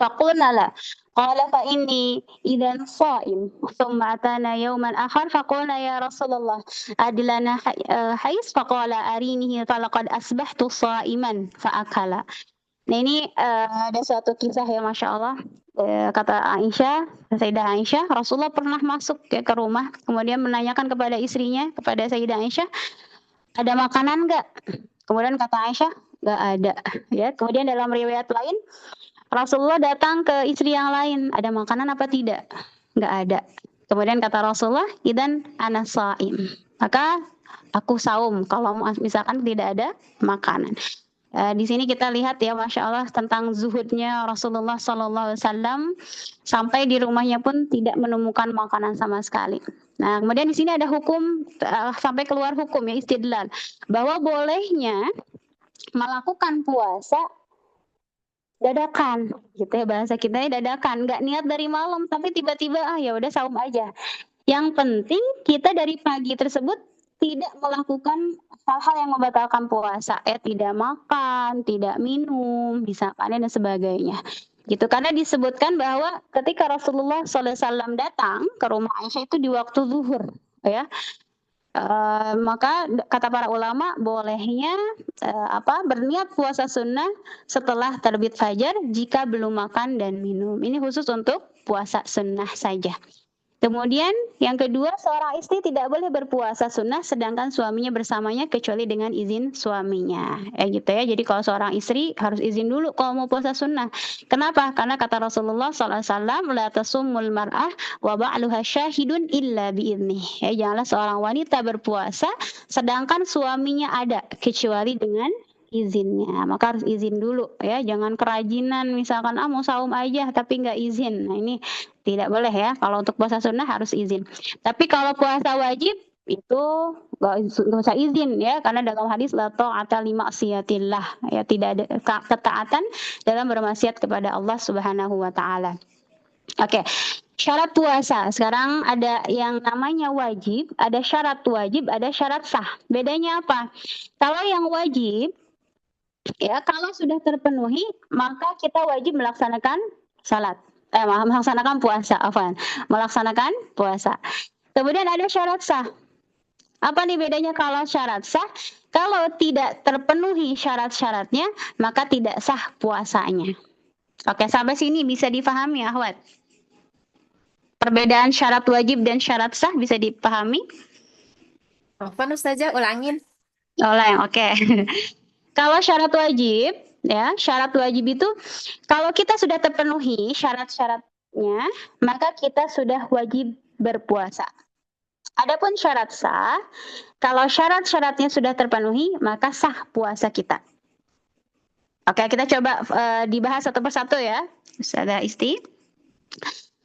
Speaker 4: Faqulna la. Qala fa inni idzan sha'im. Thumma atana yauman akhar faqulna ya Rasulullah adlana hais faqala arinihi falaqad asbahtu sha'iman fa akala. Nah ini ada suatu kisah ya Masya Allah. Kata Aisyah, Sayyidah Aisyah, Rasulullah pernah masuk ya, ke rumah, kemudian menanyakan kepada istrinya, kepada Sayyidah Aisyah, ada makanan nggak? Kemudian kata Aisyah, nggak ada. Ya, kemudian dalam riwayat lain, Rasulullah datang ke istri yang lain, ada makanan apa tidak? Nggak ada. Kemudian kata Rasulullah, idan ana shaim. Maka aku saum kalau misalkan tidak ada makanan. Di sini kita lihat ya, Masya Allah, tentang zuhudnya Rasulullah SAW, sampai di rumahnya pun tidak menemukan makanan sama sekali. Nah, kemudian di sini ada hukum, sampai keluar hukum ya, istidlal, bahwa bolehnya melakukan puasa dadakan, gitu ya, bahasa kita dadakan, nggak niat dari malam, tapi tiba-tiba ya udah saum aja. Yang penting kita dari pagi tersebut tidak melakukan hal-hal yang membatalkan puasa, tidak makan, tidak minum, bisa panen dan sebagainya. Gitu, karena disebutkan bahwa ketika Rasulullah SAW datang ke rumah Aisyah itu di waktu zuhur, ya. Maka kata para ulama bolehnya berniat puasa sunnah setelah terbit fajar jika belum makan dan minum. Ini khusus untuk puasa sunnah saja. Kemudian yang kedua, seorang istri tidak boleh berpuasa sunnah sedangkan suaminya bersamanya kecuali dengan izin suaminya. Gitu ya. Jadi kalau seorang istri harus izin dulu kalau mau puasa sunnah. Kenapa? Karena kata Rasulullah SAW, la tasumul mar'ah wa ba'luha syahidun illa bi'idnih. Ya, janganlah seorang wanita berpuasa sedangkan suaminya ada kecuali dengan izinnya. Maka harus izin dulu ya, jangan kerajinan misalkan mau saum aja tapi nggak izin. Nah ini tidak boleh ya. Kalau untuk puasa sunnah harus izin. Tapi kalau puasa wajib itu nggak usah izin ya, karena dalam hadis la ta'ata li ma'siyatillah, ya, tidak ada ketaatan dalam bermaksiat kepada Allah Subhanahu wa taala. Oke. Syarat puasa. Sekarang ada yang namanya wajib, ada syarat wajib, ada syarat sah. Bedanya apa? Kalau yang wajib ya, kalau sudah terpenuhi maka kita wajib melaksanakan salat. Melaksanakan puasa, melaksanakan puasa. Kemudian ada syarat sah. Apa nih bedanya kalau syarat sah? Kalau tidak terpenuhi syarat-syaratnya, maka tidak sah puasanya. Oke, sampai sini bisa dipahami, Ahwat? Perbedaan syarat wajib dan syarat sah bisa dipahami?
Speaker 5: Afwan Ustazah, ulangin.
Speaker 4: Ulang, oke. Kalau syarat wajib, ya, syarat wajib itu kalau kita sudah terpenuhi syarat-syaratnya, maka kita sudah wajib berpuasa. Adapun syarat sah, kalau syarat-syaratnya sudah terpenuhi, maka sah puasa kita. Oke, kita coba dibahas satu persatu ya. Ustazah Isti.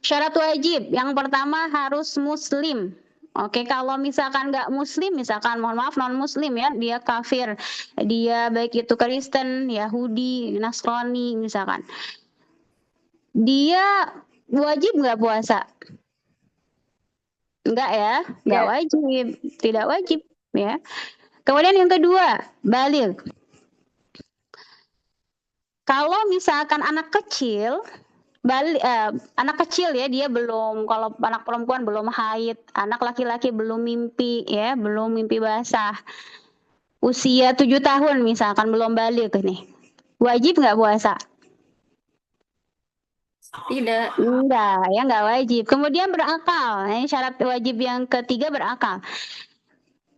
Speaker 4: Syarat wajib, yang pertama harus muslim. Oke, kalau misalkan nggak muslim, misalkan mohon maaf non muslim ya, dia kafir, dia baik itu Kristen, Yahudi, Nasrani misalkan, dia wajib nggak puasa? Enggak ya, nggak wajib, tidak wajib ya. Kemudian yang kedua, baligh. Kalau misalkan anak kecil anak kecil ya, dia belum, kalau anak perempuan belum haid, anak laki-laki belum mimpi ya, belum mimpi basah, usia 7 tahun misalkan belum balik nih, wajib nggak puasa?
Speaker 5: Tidak.
Speaker 4: Enggak ya, nggak wajib. Kemudian berakal, ini syarat wajib yang ketiga, berakal.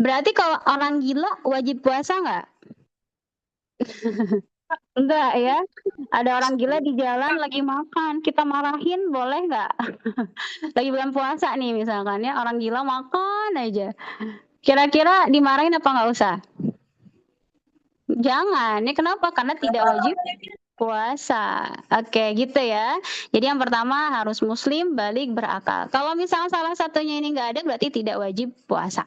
Speaker 4: Berarti kalau orang gila wajib puasa nggak? Enggak ya. Ada orang gila di jalan lagi makan, kita marahin boleh nggak? Lagi bulan puasa nih misalkan ya, orang gila makan aja. Kira-kira dimarahin apa nggak usah? Jangan. Ini kenapa? Karena tidak wajib puasa. Oke, gitu ya. Jadi yang pertama harus muslim, balik, berakal. Kalau misalnya salah satunya ini nggak ada, berarti tidak wajib puasa.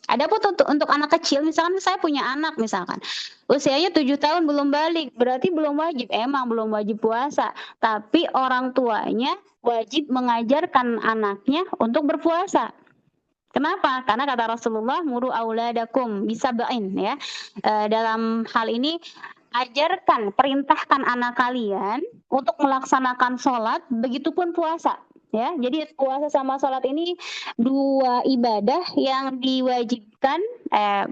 Speaker 4: Adapun untuk anak kecil, misalkan saya punya anak misalkan, usianya 7 tahun belum balik, berarti belum wajib. Emang belum wajib puasa, tapi orang tuanya wajib mengajarkan anaknya untuk berpuasa. Kenapa? Karena kata Rasulullah, muru auladakum bisab'in ya. Dalam hal ini ajarkan, perintahkan anak kalian untuk melaksanakan sholat, begitupun puasa. Ya, jadi puasa sama sholat ini dua ibadah yang diwajibkan.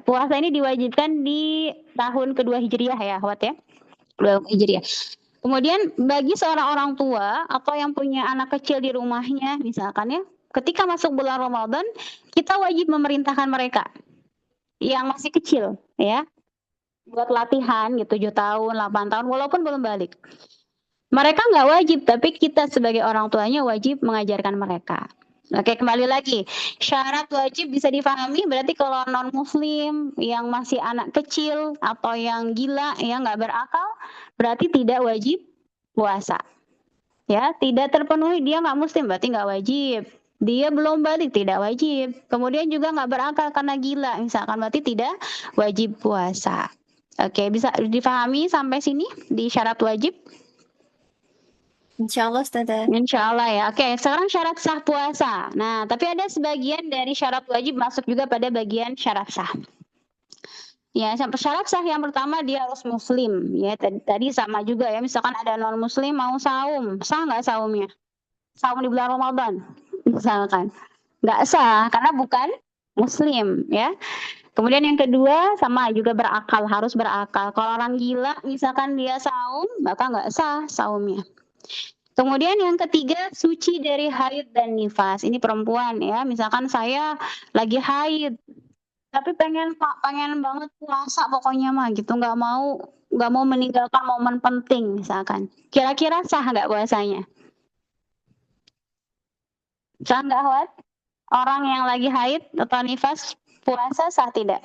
Speaker 4: Puasa ini diwajibkan di tahun kedua Hijriah ya, Wat ya. Kedua Hijriah. Kemudian bagi seorang orang tua atau yang punya anak kecil di rumahnya, misalkan ya, ketika masuk bulan Ramadan, kita wajib memerintahkan mereka yang masih kecil, ya, buat latihan gitu, 7 tahun, 8 tahun, walaupun belum balik. Mereka nggak wajib, tapi kita sebagai orang tuanya wajib mengajarkan mereka. Oke, kembali lagi. Syarat wajib bisa difahami, berarti kalau non-muslim yang masih anak kecil atau yang gila, yang nggak berakal, berarti tidak wajib puasa. Ya, tidak terpenuhi, dia nggak muslim, berarti nggak wajib. Dia belum balik, tidak wajib. Kemudian juga nggak berakal karena gila, misalkan, berarti tidak wajib puasa. Oke, bisa difahami sampai sini di syarat wajib?
Speaker 5: Insya Allah Ustazah.
Speaker 4: Insya Allah ya. Oke, sekarang syarat sah puasa. Nah, tapi ada sebagian dari syarat wajib masuk juga pada bagian syarat sah. Ya, syarat sah yang pertama dia harus muslim. Ya, tadi sama juga ya. Misalkan ada non muslim mau saum, sah nggak saumnya? Saum di bulan Ramadan, misalkan. Nggak sah karena bukan muslim ya. Kemudian yang kedua sama juga berakal, harus berakal. Kalau orang gila misalkan dia saum, maka nggak sah saumnya. Kemudian yang ketiga, suci dari haid dan nifas. Ini perempuan ya, misalkan saya lagi haid, tapi pengen banget puasa pokoknya mah gitu, nggak mau meninggalkan momen penting misalkan. Kira-kira sah nggak puasanya? Sah nggak, Wat? Orang yang lagi haid atau nifas puasa sah tidak?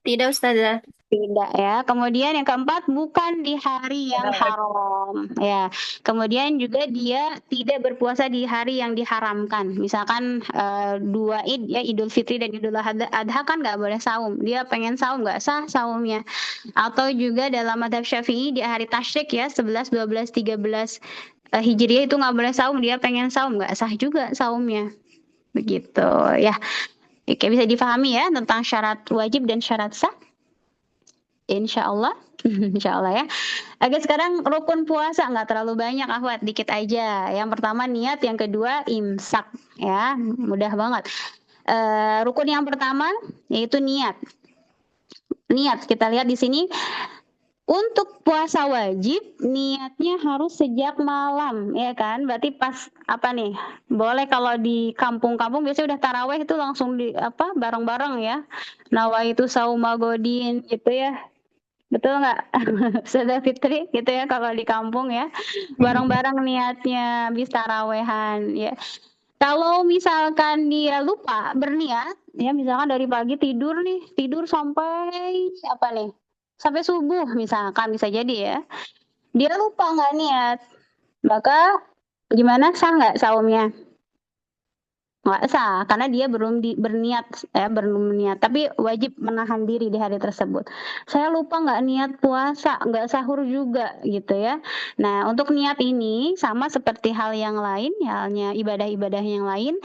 Speaker 5: Tidak Ustazah.
Speaker 4: Tidak ya. Kemudian yang keempat, bukan di hari yang haram ya. Kemudian juga dia tidak berpuasa di hari yang diharamkan. Misalkan 2 Id ya, Idul Fitri dan Idul Adha kan nggak boleh saum. Dia pengen saum, nggak sah saumnya. Atau juga dalam mazhab Syafi'i di hari tasyrik ya, 11, 12, 13 Hijriah itu nggak boleh saum. Dia pengen saum, nggak sah juga saumnya. Begitu ya. Oke, bisa difahami ya tentang syarat wajib dan syarat sah. Insya Allah, insya Allah ya. Oke, sekarang rukun puasa nggak terlalu banyak, Ahwat, dikit aja. Yang pertama niat, yang kedua imsak, ya, mudah banget. Rukun yang pertama yaitu niat. Niat, kita lihat di sini. Untuk puasa wajib, niatnya harus sejak malam, ya kan? Berarti pas apa nih? Boleh kalau di kampung-kampung biasanya udah taraweh itu langsung bareng-bareng ya. Nawaitu saumagodin gitu ya. Betul nggak? Sudah Fitri gitu ya kalau di kampung ya. Bareng-bareng niatnya habis tarawehan ya. Kalau misalkan dia lupa berniat, ya misalkan dari pagi tidur sampai apa nih? Sampai subuh misalkan, bisa jadi ya. Dia lupa nggak niat, maka gimana, sah nggak saumnya? Nggak sah karena dia belum berniat, tapi wajib menahan diri di hari tersebut. Saya lupa nggak niat puasa, nggak sahur juga gitu ya. Nah, untuk niat ini sama seperti hal yang lain, halnya ibadah-ibadah yang lain,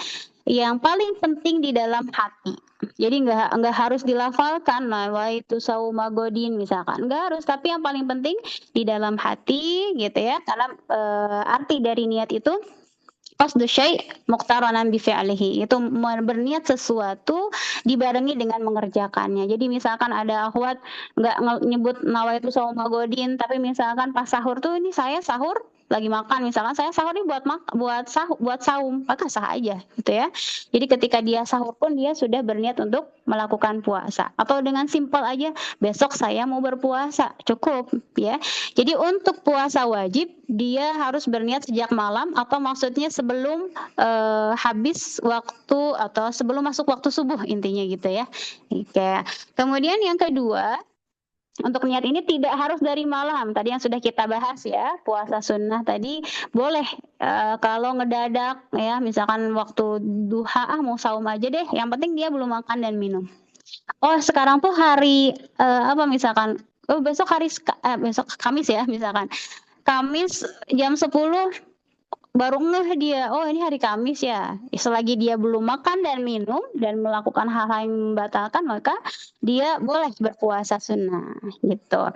Speaker 4: yang paling penting di dalam hati. Jadi nggak harus dilafalkan, nawaitu saumagodin misalkan, nggak harus, tapi yang paling penting di dalam hati gitu ya. Karena arti dari niat itu qasdu syai' muqtaranan bi fi'lihi, itu berniat sesuatu dibarengi dengan mengerjakannya. Jadi misalkan ada akhwat nggak nyebut nawaitu saumagodin, tapi misalkan pas sahur tuh, ini saya sahur lagi makan misalkan saya sahur ini buat saum, maka sah aja gitu ya. Jadi ketika dia sahur pun dia sudah berniat untuk melakukan puasa. Atau dengan simpel aja besok saya mau berpuasa, cukup ya. Jadi untuk puasa wajib dia harus berniat sejak malam atau maksudnya sebelum habis waktu atau sebelum masuk waktu subuh intinya gitu ya. Oke. Kemudian yang kedua, untuk niat ini tidak harus dari malam. Tadi yang sudah kita bahas ya, puasa sunnah tadi boleh kalau ngedadak ya, misalkan waktu duha mau saum aja deh. Yang penting dia belum makan dan minum. Oh sekarang tuh hari apa misalkan? Oh besok besok Kamis ya misalkan. Kamis jam 10 baru ngeh dia, oh ini hari Kamis ya. Selagi dia belum makan dan minum dan melakukan hal-hal yang membatalkan, maka dia boleh berpuasa sunnah gitu.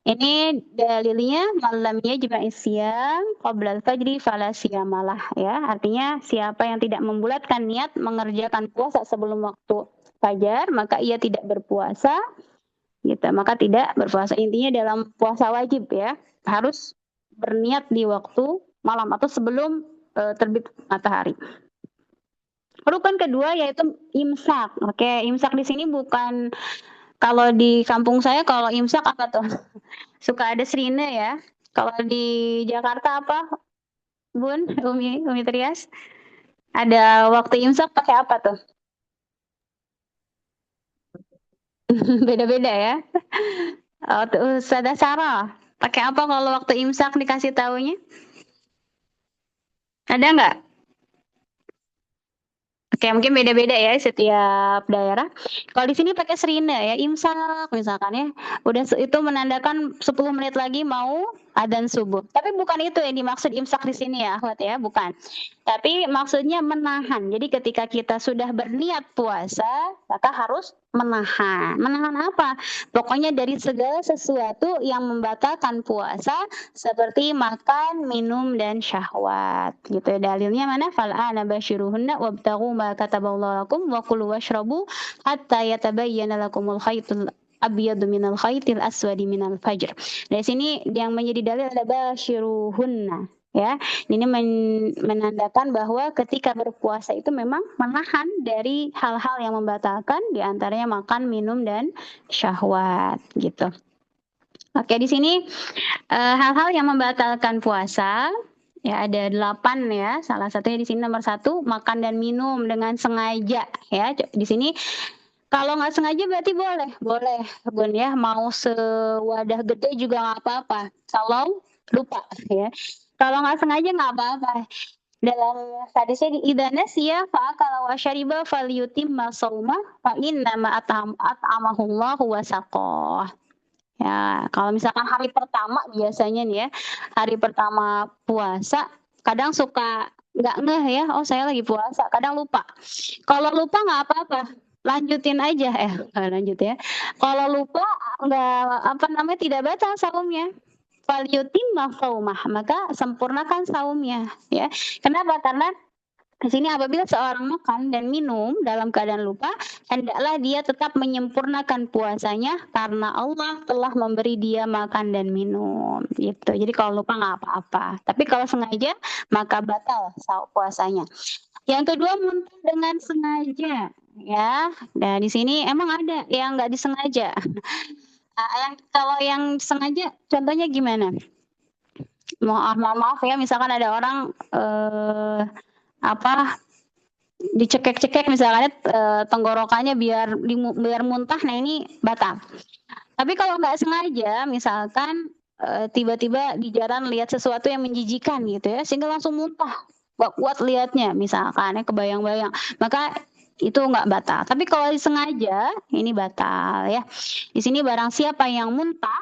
Speaker 4: Ini dalilnya malam yajma'i siyam qabla al-fajri fala siyamalah ya. Artinya siapa yang tidak membulatkan niat mengerjakan puasa sebelum waktu fajar, maka ia tidak berpuasa gitu. Maka tidak berpuasa. Intinya dalam puasa wajib ya, harus berniat di waktu malam atau sebelum terbit matahari. Rukun kedua yaitu imsak. Oke, imsak di sini bukan, kalau di kampung saya kalau imsak apa tuh? Suka ada serine ya. Kalau di Jakarta apa, Bun? Umi Trias? Ada waktu imsak pakai apa tuh? Beda-beda ya. Oh, tuh, Ustazah Sarah, pakai apa kalau waktu imsak dikasih taunya? Ada nggak? Oke, mungkin beda-beda ya setiap daerah. Kalau di sini pakai serine ya, imsak misalkan ya. Udah itu menandakan 10 menit lagi mau adzan subuh. Tapi bukan itu yang dimaksud imsak di sini ya, Ahwat ya, bukan. Tapi maksudnya menahan. Jadi ketika kita sudah berniat puasa, maka harus menahan. Menahan apa? Pokoknya dari segala sesuatu yang membatalkan puasa seperti makan, minum dan syahwat. Gitu. Dalilnya mana? Fal'ana basyiruhunna wabtaghu ma kataballahu lakum wa kulu washrabu hatta yatabayyana lakumul khaytul abyadu minal khaytil aswadi minal fajr. Dari sini yang menjadi dalil adalah basyiruhunna. Ya, ini menandakan bahwa ketika berpuasa itu memang menahan dari hal-hal yang membatalkan, diantaranya makan, minum dan syahwat gitu. Oke, di sini hal-hal yang membatalkan puasa ya ada 8 ya. Salah satunya di sini nomor 1 makan dan minum dengan sengaja ya. Di sini kalau nggak sengaja berarti boleh Bun ya, mau sewadah gede juga nggak apa-apa. Kalau lupa ya. Kalau nggak sengaja nggak apa-apa. Dalam hadisnya di idza nasiya fa akala wa syariba falyutimma shauma fa inna ma at'amahullahu wa saqah. Ya, kalau misalkan hari pertama biasanya nih ya, hari pertama puasa kadang suka nggak ngeh ya, oh saya lagi puasa, kadang lupa. Kalau lupa nggak apa-apa, lanjutin aja lanjut ya. Kalau lupa nggak tidak batal saumnya. Falyutimma shaumah, maka sempurnakan saumnya ya. Kenapa? Karena di sini apabila seorang makan dan minum dalam keadaan lupa, hendaklah dia tetap menyempurnakan puasanya karena Allah telah memberi dia makan dan minum gitu. Jadi kalau lupa nggak apa-apa. Tapi kalau sengaja maka batal puasanya. Yang kedua, muntah dengan sengaja ya. Dan di sini emang ada yang nggak disengaja. Kalau yang sengaja contohnya gimana? Maaf ya, misalkan ada orang dicekek-cekek misalnya tenggorokannya biar muntah, nah ini batal. Tapi kalau nggak sengaja, misalkan tiba-tiba di jalan lihat sesuatu yang menjijikan gitu ya, sehingga langsung muntah, nggak kuat lihatnya misalkan ya, kebayang-bayang, maka itu nggak batal. Tapi kalau disengaja, ini batal ya. Di sini barang siapa yang muntah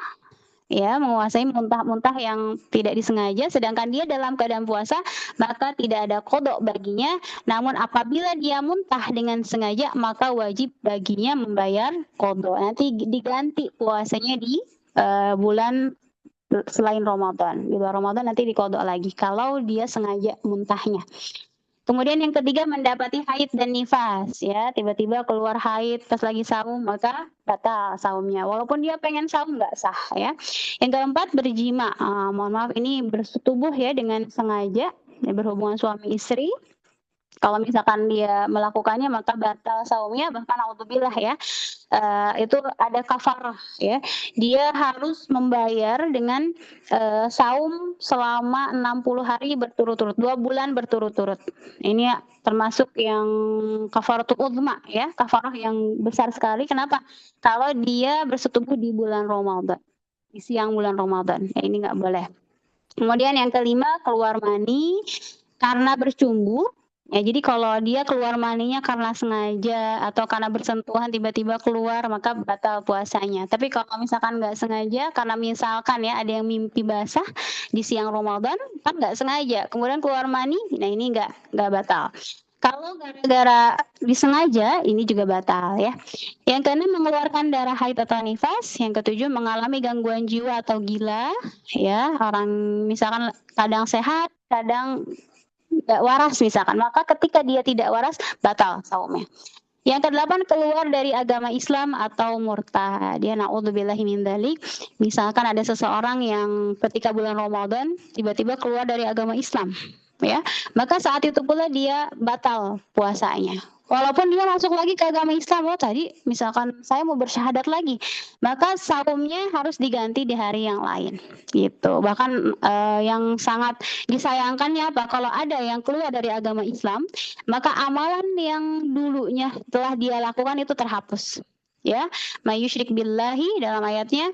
Speaker 4: ya, menguasai muntah-muntah yang tidak disengaja sedangkan dia dalam keadaan puasa, maka tidak ada qada baginya. Namun apabila dia muntah dengan sengaja, maka wajib baginya membayar qada. Nanti diganti puasanya di bulan selain Ramadan. Di luar Ramadan nanti diqada lagi kalau dia sengaja muntahnya. Kemudian yang ketiga mendapati haid dan nifas ya, tiba-tiba keluar haid pas lagi saum maka batal saumnya. Walaupun dia pengen saum nggak sah ya. Yang keempat berjima. Mohon maaf ini bersetubuh ya dengan sengaja ya, berhubungan suami istri. Kalau misalkan dia melakukannya maka batal saumnya, bahkan naudzubillah ya. Itu ada kafarah ya. Dia harus membayar dengan saum selama 60 hari berturut-turut, 2 bulan berturut-turut. Ini termasuk yang kafaratul uzma ya, kafarah yang besar sekali. Kenapa? Kalau dia bersetubuh di bulan Ramadan, di siang bulan Ramadan. Ya, ini nggak boleh. Kemudian yang kelima keluar mani karena bercumbu. Ya, jadi kalau dia keluar maninya karena sengaja atau karena bersentuhan tiba-tiba keluar maka batal puasanya. Tapi kalau misalkan nggak sengaja karena misalkan ya ada yang mimpi basah di siang Ramadan kan nggak sengaja kemudian keluar mani, nah ini nggak batal. Kalau gara-gara disengaja ini juga batal ya. Yang keenam mengeluarkan darah haid atau nifas. Yang ketujuh mengalami gangguan jiwa atau gila ya, orang misalkan kadang sehat kadang nggak waras misalkan, maka ketika dia tidak waras batal saumnya. Yang kedelapan keluar dari agama Islam atau murtad. Dia naudzubillahi min dzalik. Misalkan ada seseorang yang ketika bulan Ramadan tiba-tiba keluar dari agama Islam, ya, maka saat itu pula dia batal puasanya. Walaupun dia masuk lagi ke agama Islam, oh tadi misalkan saya mau bersyahadat lagi, maka saumnya harus diganti di hari yang lain, gitu. Bahkan yang sangat disayangkannya apa? Kalau ada yang keluar dari agama Islam, maka amalan yang dulunya telah dia lakukan itu terhapus. Ya, mayyusyrik billahi dalam ayatnya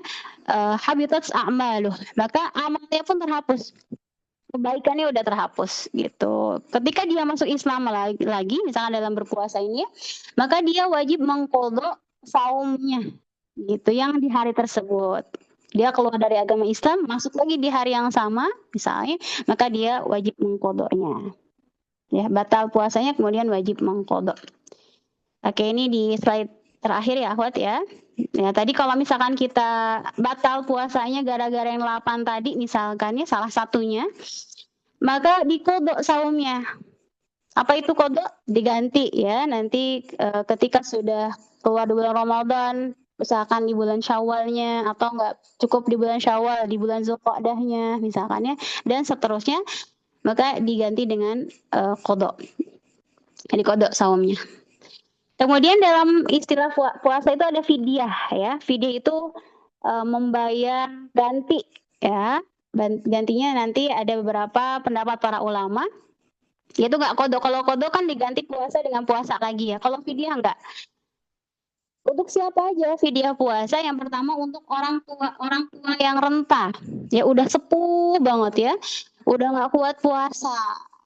Speaker 4: habitat a'maluh, maka amalnya pun terhapus. Kebaikannya udah terhapus gitu. Ketika dia masuk Islam lagi misalnya dalam berpuasa ini, maka dia wajib mengqadha saumnya gitu yang di hari tersebut. Dia keluar dari agama Islam, masuk lagi di hari yang sama misalnya, maka dia wajib mengqadhanya. Ya, batal puasanya kemudian wajib mengqadha. Oke, ini di slide terakhir ya, akhwat ya. Ya, tadi kalau misalkan kita batal puasanya gara-gara yang 8 tadi misalkan ya salah satunya, maka diqadha saumnya. Apa itu qadha? Diganti ya. Nanti ketika sudah keluar di bulan Ramadan, misalkan di bulan Syawalnya atau enggak cukup di bulan Syawal, di bulan Zulqa'dahnya misalkan ya, dan seterusnya, maka diganti dengan qadha. Jadi qadha saumnya. Kemudian dalam istilah puasa itu ada fidyah ya. Fidyah itu membayar ganti ya. Gantinya nanti ada beberapa pendapat para ulama. Itu enggak qadha. Kalau qadha kan diganti puasa dengan puasa lagi ya. Kalau fidyah enggak. Untuk siapa aja fidyah puasa? Yang pertama untuk orang tua yang renta. Ya udah sepuh banget ya. Udah enggak kuat puasa.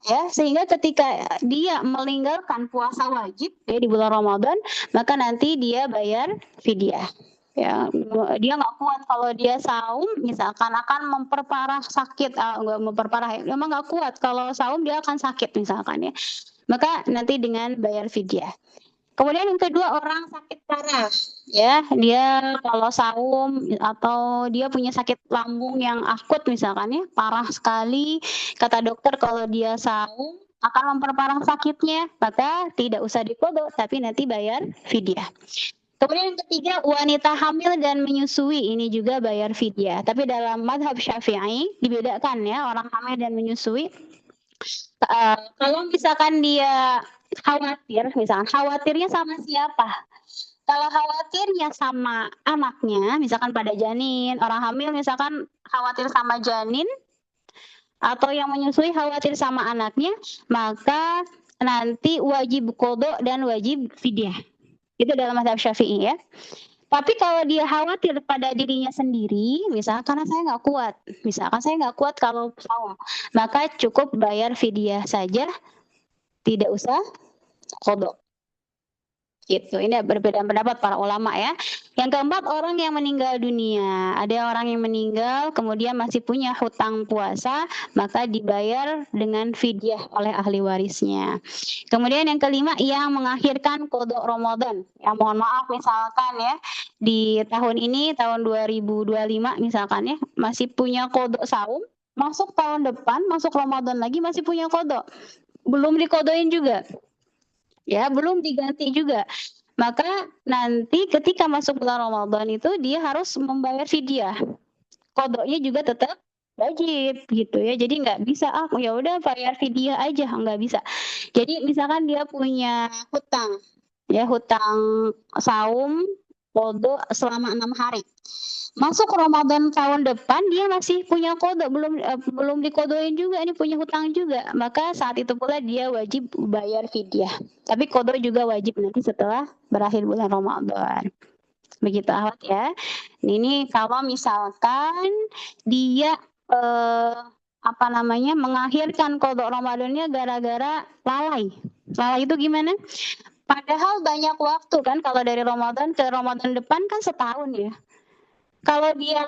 Speaker 4: Ya, sehingga ketika dia meninggalkan puasa wajib ya di bulan Ramadan, maka nanti dia bayar fidyah. Ya, dia nggak kuat kalau dia saum, misalkan akan memperparah sakit, nggak memperparah, memang nggak kuat kalau saum dia akan sakit misalkan ya, maka nanti dengan bayar fidyah. Kemudian yang kedua orang sakit parah, ya dia kalau saum atau dia punya sakit lambung yang akut misalkan ya parah sekali, kata dokter kalau dia saum akan memperparah sakitnya, maka tidak usah diqadha tapi nanti bayar fidyah. Kemudian yang ketiga wanita hamil dan menyusui ini juga bayar fidyah, tapi dalam mazhab Syafi'i dibedakan ya orang hamil dan menyusui. Kalau misalkan dia khawatir, misalkan khawatirnya sama siapa? Kalau khawatirnya sama anaknya, misalkan pada janin, orang hamil misalkan khawatir sama janin, atau yang menyusui khawatir sama anaknya, maka nanti wajib qadha dan wajib fidyah. Itu dalam mazhab Syafi'i ya. Tapi kalau dia khawatir pada dirinya sendiri, misalkan karena saya nggak kuat, misalkan saya nggak kuat kalau saum, maka cukup bayar fidyah saja, tidak usah qadha. Gitu. Ini berbeda pendapat para ulama ya. Yang keempat orang yang meninggal dunia. Ada orang yang meninggal kemudian masih punya hutang puasa, maka dibayar dengan fidyah oleh ahli warisnya. Kemudian yang kelima yang mengakhirkan qadha Ramadan. Ya mohon maaf misalkan ya di tahun ini tahun 2025 misalkan ya masih punya qadha saum, masuk tahun depan masuk Ramadan lagi masih punya qadha. belum dikodoin juga. Ya, belum diganti juga. Maka nanti ketika masuk bulan Ramadan itu dia harus membayar fidyah. Kodoknya juga tetap wajib gitu ya. Jadi nggak bisa ya udah bayar fidyah aja, nggak bisa. Jadi misalkan dia punya hutang, ya hutang saum kodok selama 6 hari. Masuk Ramadan tahun depan dia masih punya kodok, belum dikodoin juga, ini punya hutang juga. Maka saat itu pula dia wajib bayar fidyah. Tapi kodok juga wajib nanti setelah berakhir bulan Ramadan. Begitu Ahwat ya. Ini kalau misalkan dia mengakhirkan kodok Ramadannya gara-gara lalai. Lalai itu gimana? Padahal banyak waktu kan, kalau dari Ramadan ke Ramadan depan kan setahun ya. Kalau dia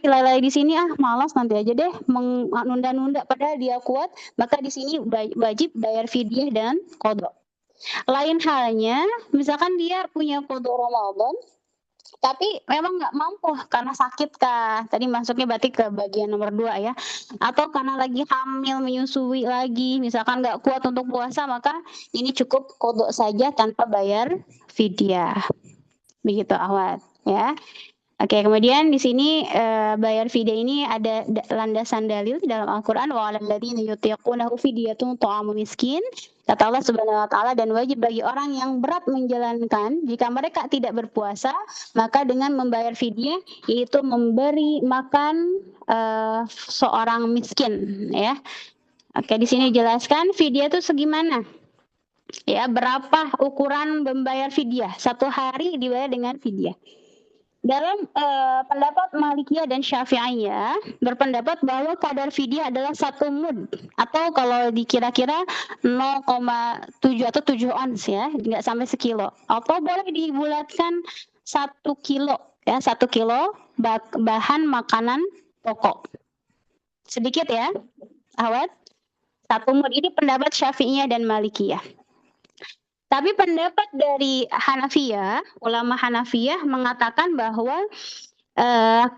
Speaker 4: lalai di sini malas nanti aja deh menunda-nunda, padahal dia kuat, maka di sini wajib bayar fidyah dan kodok. Lain halnya, misalkan dia punya kodok Ramadan, tapi memang nggak mampu karena sakit kah? Tadi masuknya berarti ke bagian nomor 2 ya. Atau karena lagi hamil menyusui lagi, misalkan nggak kuat untuk puasa, maka ini cukup kodok saja tanpa bayar fidyah. Begitu Ahwat ya. Oke, kemudian di sini bayar fidyah ini ada landasan dalil dalam Al-Qur'an, wa 'alal ladzina yutiqunahu fidyatun ta'amu miskin. Kata Allah Subhanahu wa taala, dan wajib bagi orang yang berat menjalankan jika mereka tidak berpuasa, maka dengan membayar fidyah yaitu memberi makan seorang miskin ya. Oke, di sini jelaskan fidyah itu segimana? Ya, berapa ukuran membayar fidyah? 1 hari dibayar dengan fidyah. Dalam pendapat Malikiyah dan Syafi'iyah berpendapat bahwa kadar fidyah adalah 1 mud, atau kalau dikira-kira 0,7 atau 7 ons ya, nggak sampai sekilo. Atau boleh dibulatkan 1 kilo ya, 1 kilo bahan makanan pokok. Sedikit ya, Ahwat. 1 mud ini pendapat Syafi'iyah dan Malikiyah. Tapi pendapat dari Hanafiyah, ulama Hanafiyah mengatakan bahwa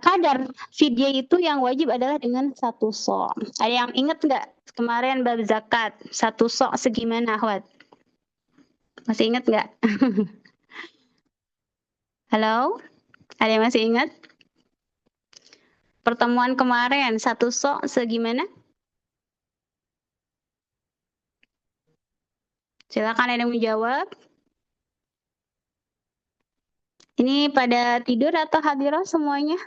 Speaker 4: kadar fidyah itu yang wajib adalah dengan 1 sok. Ada yang ingat nggak kemarin bab zakat 1 sok segimana, Ahwat? Masih ingat nggak? Halo? Ada yang masih ingat? Pertemuan kemarin 1 sok segimana? Silakan ada yang menjawab. Ini pada tidur atau hadirah semuanya?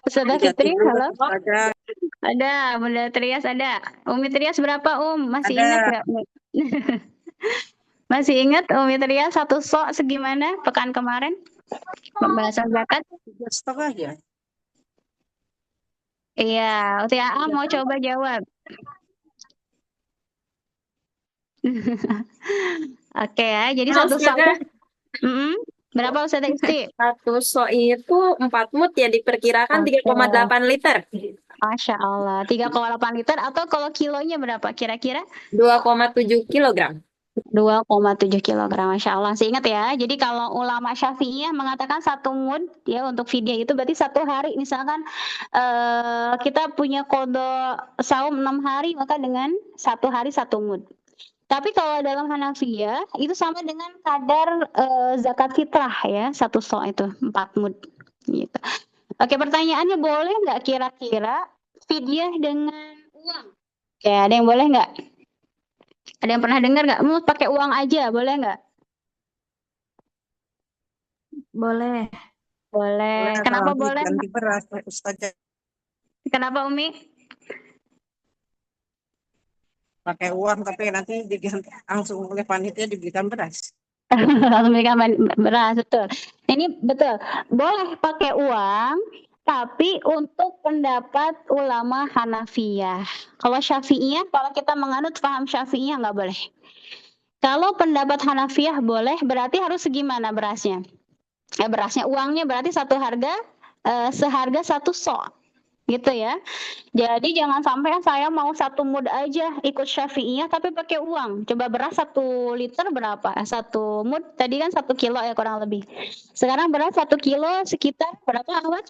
Speaker 4: Ustazah Fitri, halo? Ada, Bunda Trias ada. Umi Trias berapa, Masih ingat nggak? Masih ingat Umi Trias 1 sok segimana pekan kemarin? Pembahasan zakat?
Speaker 6: 3,5 ya?
Speaker 4: Iya, Utia mau coba jawab. Oke ya, jadi 1 sok. Berapa Ustazah Isti?
Speaker 5: 1 sok itu 4 mut ya, diperkirakan 3,8 liter.
Speaker 4: Masya Allah, 3,8 liter, atau kalau kilonya berapa kira-kira?
Speaker 5: 2,7 kilogram.
Speaker 4: 2,7 kilogram, Masya Allah. Masih ingat ya, jadi kalau ulama Syafi'iyah mengatakan 1 mud ya untuk fidyah itu berarti 1 hari. Misalkan kita punya kodok saum 6 hari, maka dengan 1 hari 1 mud. Tapi kalau dalam Hanafiyah itu sama dengan kadar zakat fitrah ya, 1 sok itu 4 mud gitu. Oke, pertanyaannya, boleh nggak kira-kira fidyah dengan uang? Oke, ada yang boleh nggak? Ada yang pernah dengar nggak? Mau pakai uang aja, boleh nggak?
Speaker 1: Boleh.
Speaker 4: Boleh. Kenapa boleh?
Speaker 6: Ganti beras, Ustazah.
Speaker 4: Kenapa, Umi?
Speaker 6: Pakai uang tapi nanti diganti langsung oleh panitia diberikan beras.
Speaker 4: Langsung berikan beras, betul. Ini betul. Boleh pakai uang, tapi untuk pendapat ulama Hanafiyah. Kalau Syafi'iyah, kalau kita menganut paham Syafi'iyah nggak boleh. Kalau pendapat Hanafiyah boleh, berarti harus segimana berasnya? Berasnya, uangnya berarti seharga 1 sok. Gitu ya. Jadi jangan sampai saya mau 1 mud aja ikut Syafi'iyah tapi pakai uang. Coba beras 1 liter berapa? 1 mud tadi kan 1 kilo ya kurang lebih. Sekarang beras 1 kilo sekitar berapa, Ahwat?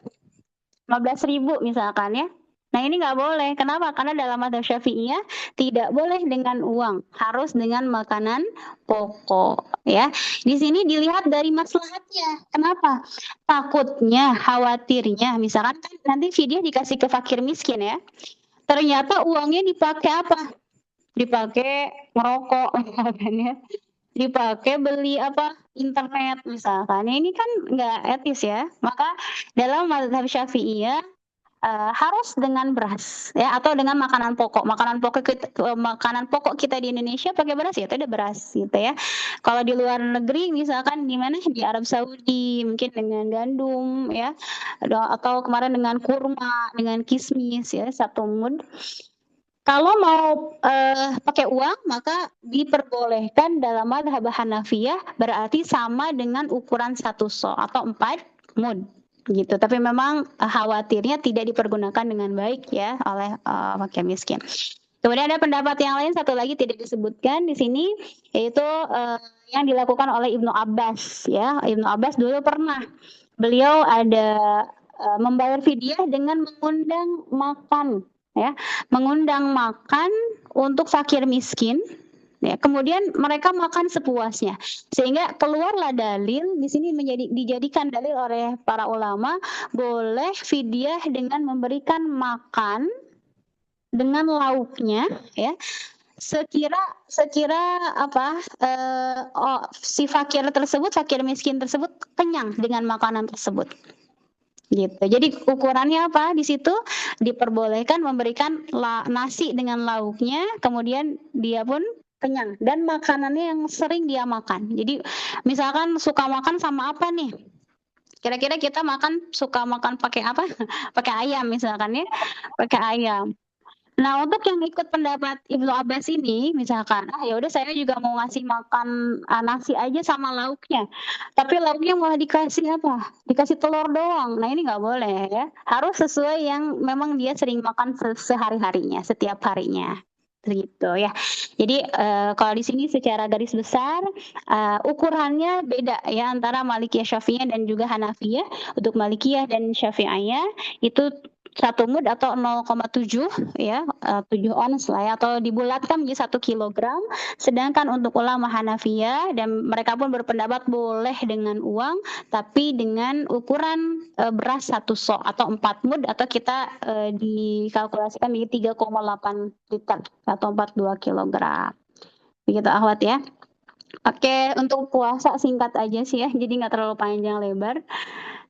Speaker 4: 15.000 misalkan ya. Nah ini nggak boleh. Kenapa? Karena dalam mazhab Syafi'iyah tidak boleh dengan uang, harus dengan makanan pokok. Ya, di sini dilihat dari maslahatnya. Kenapa? Takutnya, khawatirnya, misalkan kan nanti fidyah dikasih ke fakir miskin ya. Ternyata uangnya dipakai apa? Dipakai merokok, misalkan ya. Dipakai beli apa? Internet misalkan. Ini kan nggak etis ya. Maka dalam mazhab Syafi'iyah harus dengan beras ya atau dengan makanan pokok. Makanan pokok kita di Indonesia pakai beras ya, itu ada beras gitu ya. Kalau di luar negeri misalkan di mana di Arab Saudi mungkin dengan gandum ya atau kemarin dengan kurma, dengan kismis ya, satu mud. Kalau mau pakai uang maka diperbolehkan dalam mazhab Hanafiyah berarti sama dengan ukuran 1 so atau 4 mud gitu. Tapi memang khawatirnya tidak dipergunakan dengan baik ya oleh fakir miskin. Kemudian ada pendapat yang lain satu lagi tidak disebutkan di sini yaitu yang dilakukan oleh Ibnu Abbas ya. Ibnu Abbas dulu pernah beliau ada membayar fidyah dengan mengundang makan ya, mengundang makan untuk fakir miskin. Ya, kemudian mereka makan sepuasnya, sehingga keluarlah dalil di sini dijadikan dalil oleh para ulama boleh fidyah dengan memberikan makan dengan lauknya, ya sekira apa si fakir miskin tersebut kenyang dengan makanan tersebut. Gitu. Jadi ukurannya apa? Di situ diperbolehkan memberikan nasi dengan lauknya, kemudian dia pun kenyang dan makanannya yang sering dia makan. Jadi misalkan suka makan sama apa nih? Kira-kira kita suka makan pakai apa? Pakai ayam misalkan ya. Pakai ayam. Nah, untuk yang ikut pendapat Ibnu Abbas ini, misalkan, ya udah saya juga mau ngasih makan nasi aja sama lauknya. Tapi lauknya malah dikasih apa? Dikasih telur doang. Nah, ini nggak boleh ya. Harus sesuai yang memang dia sering makan sehari-harinya, setiap harinya. Gitu ya. Jadi kalau di sini secara garis besar ukurannya beda ya antara Malikiyah Syafi'iyah dan juga Hanafiyah. Untuk Malikiyah dan Syafi'iyah itu 1 mud atau 0,7 ya 7 ons lah ya, atau dibulatkan menjadi 1 kilogram. Sedangkan untuk ulama Hanafiyah dan mereka pun berpendapat boleh dengan uang tapi dengan ukuran beras 1 sok atau 4 mud atau kita dikalkulasikan di 3,8 liter atau 42 kilogram. Begitu akhwat ya. Oke, untuk puasa singkat aja sih ya, jadi nggak terlalu panjang lebar.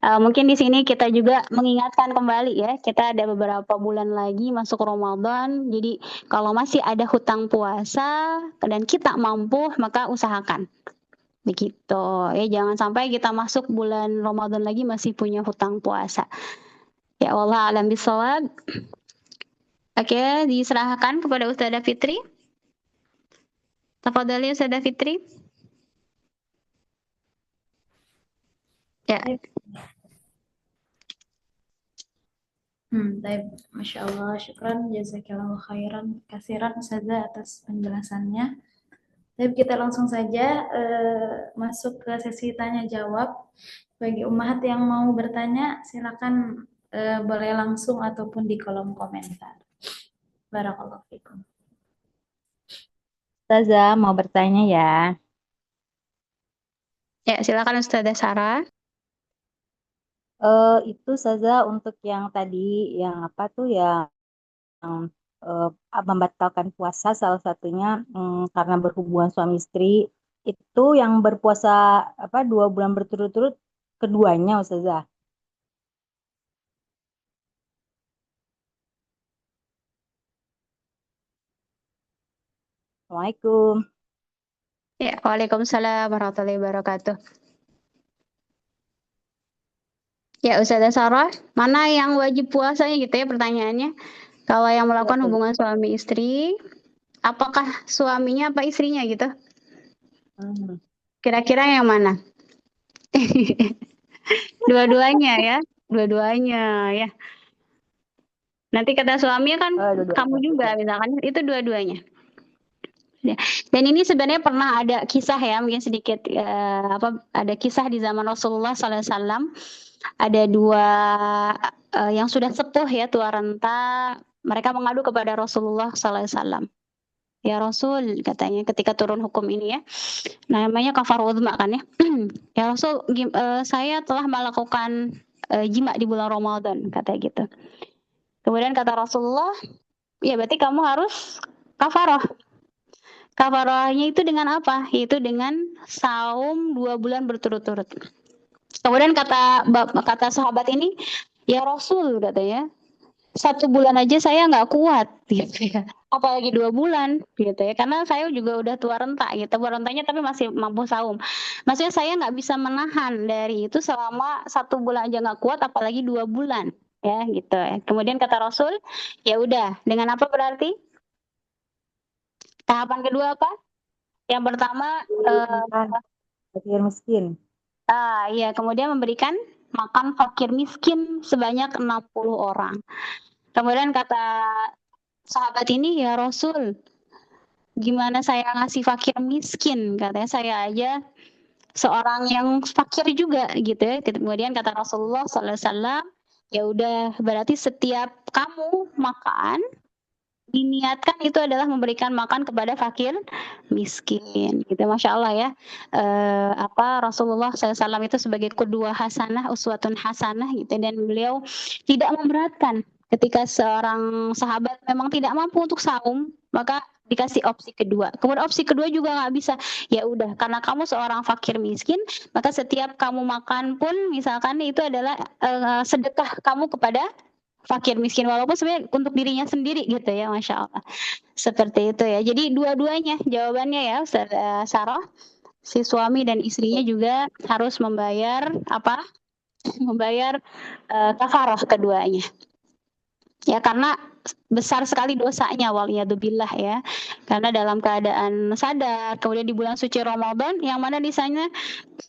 Speaker 4: Mungkin di sini kita juga mengingatkan kembali ya, kita ada beberapa bulan lagi masuk Ramadan. Jadi kalau masih ada hutang puasa dan kita mampu, maka usahakan. Begitu ya, jangan sampai kita masuk bulan Ramadan lagi masih punya hutang puasa. Ya Allah alam bisawab. Oke, diserahkan kepada Ustadzah Fitri. Tafadhali Ustadzah Fitri. Ya.
Speaker 1: Baik, Masya Allah, syukran, jazakallahu khairan, kasiran Ustazah atas penjelasannya. Baik, kita langsung saja masuk ke sesi tanya jawab. Bagi ummahat yang mau bertanya, silakan boleh langsung ataupun di kolom komentar. Barakallahu fikum.
Speaker 7: Ustazah mau bertanya ya.
Speaker 4: Ya, silakan Ustazah Sarah.
Speaker 7: Itu Ustazah untuk yang tadi yang apa tuh yang membatalkan puasa salah satunya karena berhubungan suami istri itu yang berpuasa 2 bulan berturut-turut keduanya Ustazah. Assalamualaikum.
Speaker 4: Ya, waalaikumsalam warahmatullahi wabarakatuh. Ya, Ustazah Sarah, mana yang wajib puasanya gitu ya pertanyaannya? Kalau yang melakukan hubungan suami istri, apakah suaminya apa istrinya gitu? Kira-kira yang mana? Dua-duanya ya, dua-duanya ya. Nanti kata suaminya kan kamu juga misalkan, itu dua-duanya. Ya. Dan ini sebenarnya pernah ada kisah ya, mungkin sedikit ada kisah di zaman Rasulullah SAW. Ada dua yang sudah sepuh ya, tua renta. Mereka mengadu kepada Rasulullah SAW. Ya Rasul, katanya ketika turun hukum ini ya, namanya kafar uzma kan ya. Ya Rasul, saya telah melakukan jima di bulan Ramadan, katanya gitu. Kemudian kata Rasulullah, ya berarti kamu harus kafarah. Kafarahnya itu dengan apa? Yaitu dengan saum 2 bulan berturut-turut. Kemudian kata sahabat ini, ya Rasul, katanya, 1 bulan aja saya nggak kuat, gitu ya. Apalagi 2 bulan, gitu ya. Karena saya juga udah tua renta, gitu. Tua rentanya tapi masih mampu saum. Maksudnya saya nggak bisa menahan dari itu selama 1 bulan aja nggak kuat, apalagi 2 bulan, ya gitu. Kemudian kata Rasul, ya udah. Dengan apa berarti? Tahapan kedua apa? Yang pertama,
Speaker 7: Makan fakir miskin.
Speaker 4: iya, kemudian memberikan makan fakir miskin sebanyak 60 orang. Kemudian kata sahabat ini, ya Rasul, gimana saya ngasih fakir miskin? Katanya saya aja seorang yang fakir juga gitu ya. Kemudian kata Rasulullah SAW, ya udah berarti setiap kamu makan diniatkan itu adalah memberikan makan kepada fakir miskin gitu. Masya Allah ya, Rasulullah SAW itu sebagai kedua hasanah, uswatun hasanah gitu, dan beliau tidak memberatkan ketika seorang sahabat memang tidak mampu untuk saum, maka dikasih opsi kedua. Kemudian opsi kedua juga nggak bisa, ya udah karena kamu seorang fakir miskin, maka setiap kamu makan pun misalkan itu adalah sedekah kamu kepada fakir miskin, walaupun sebenarnya untuk dirinya sendiri gitu ya. Masya Allah, seperti itu ya. Jadi dua-duanya jawabannya ya Ustaz Sarah, si suami dan istrinya juga harus membayar apa? Membayar kafarah keduanya ya, karena besar sekali dosanya, waliyadzubillah ya, karena dalam keadaan sadar kemudian di bulan suci Ramadan yang mana di sana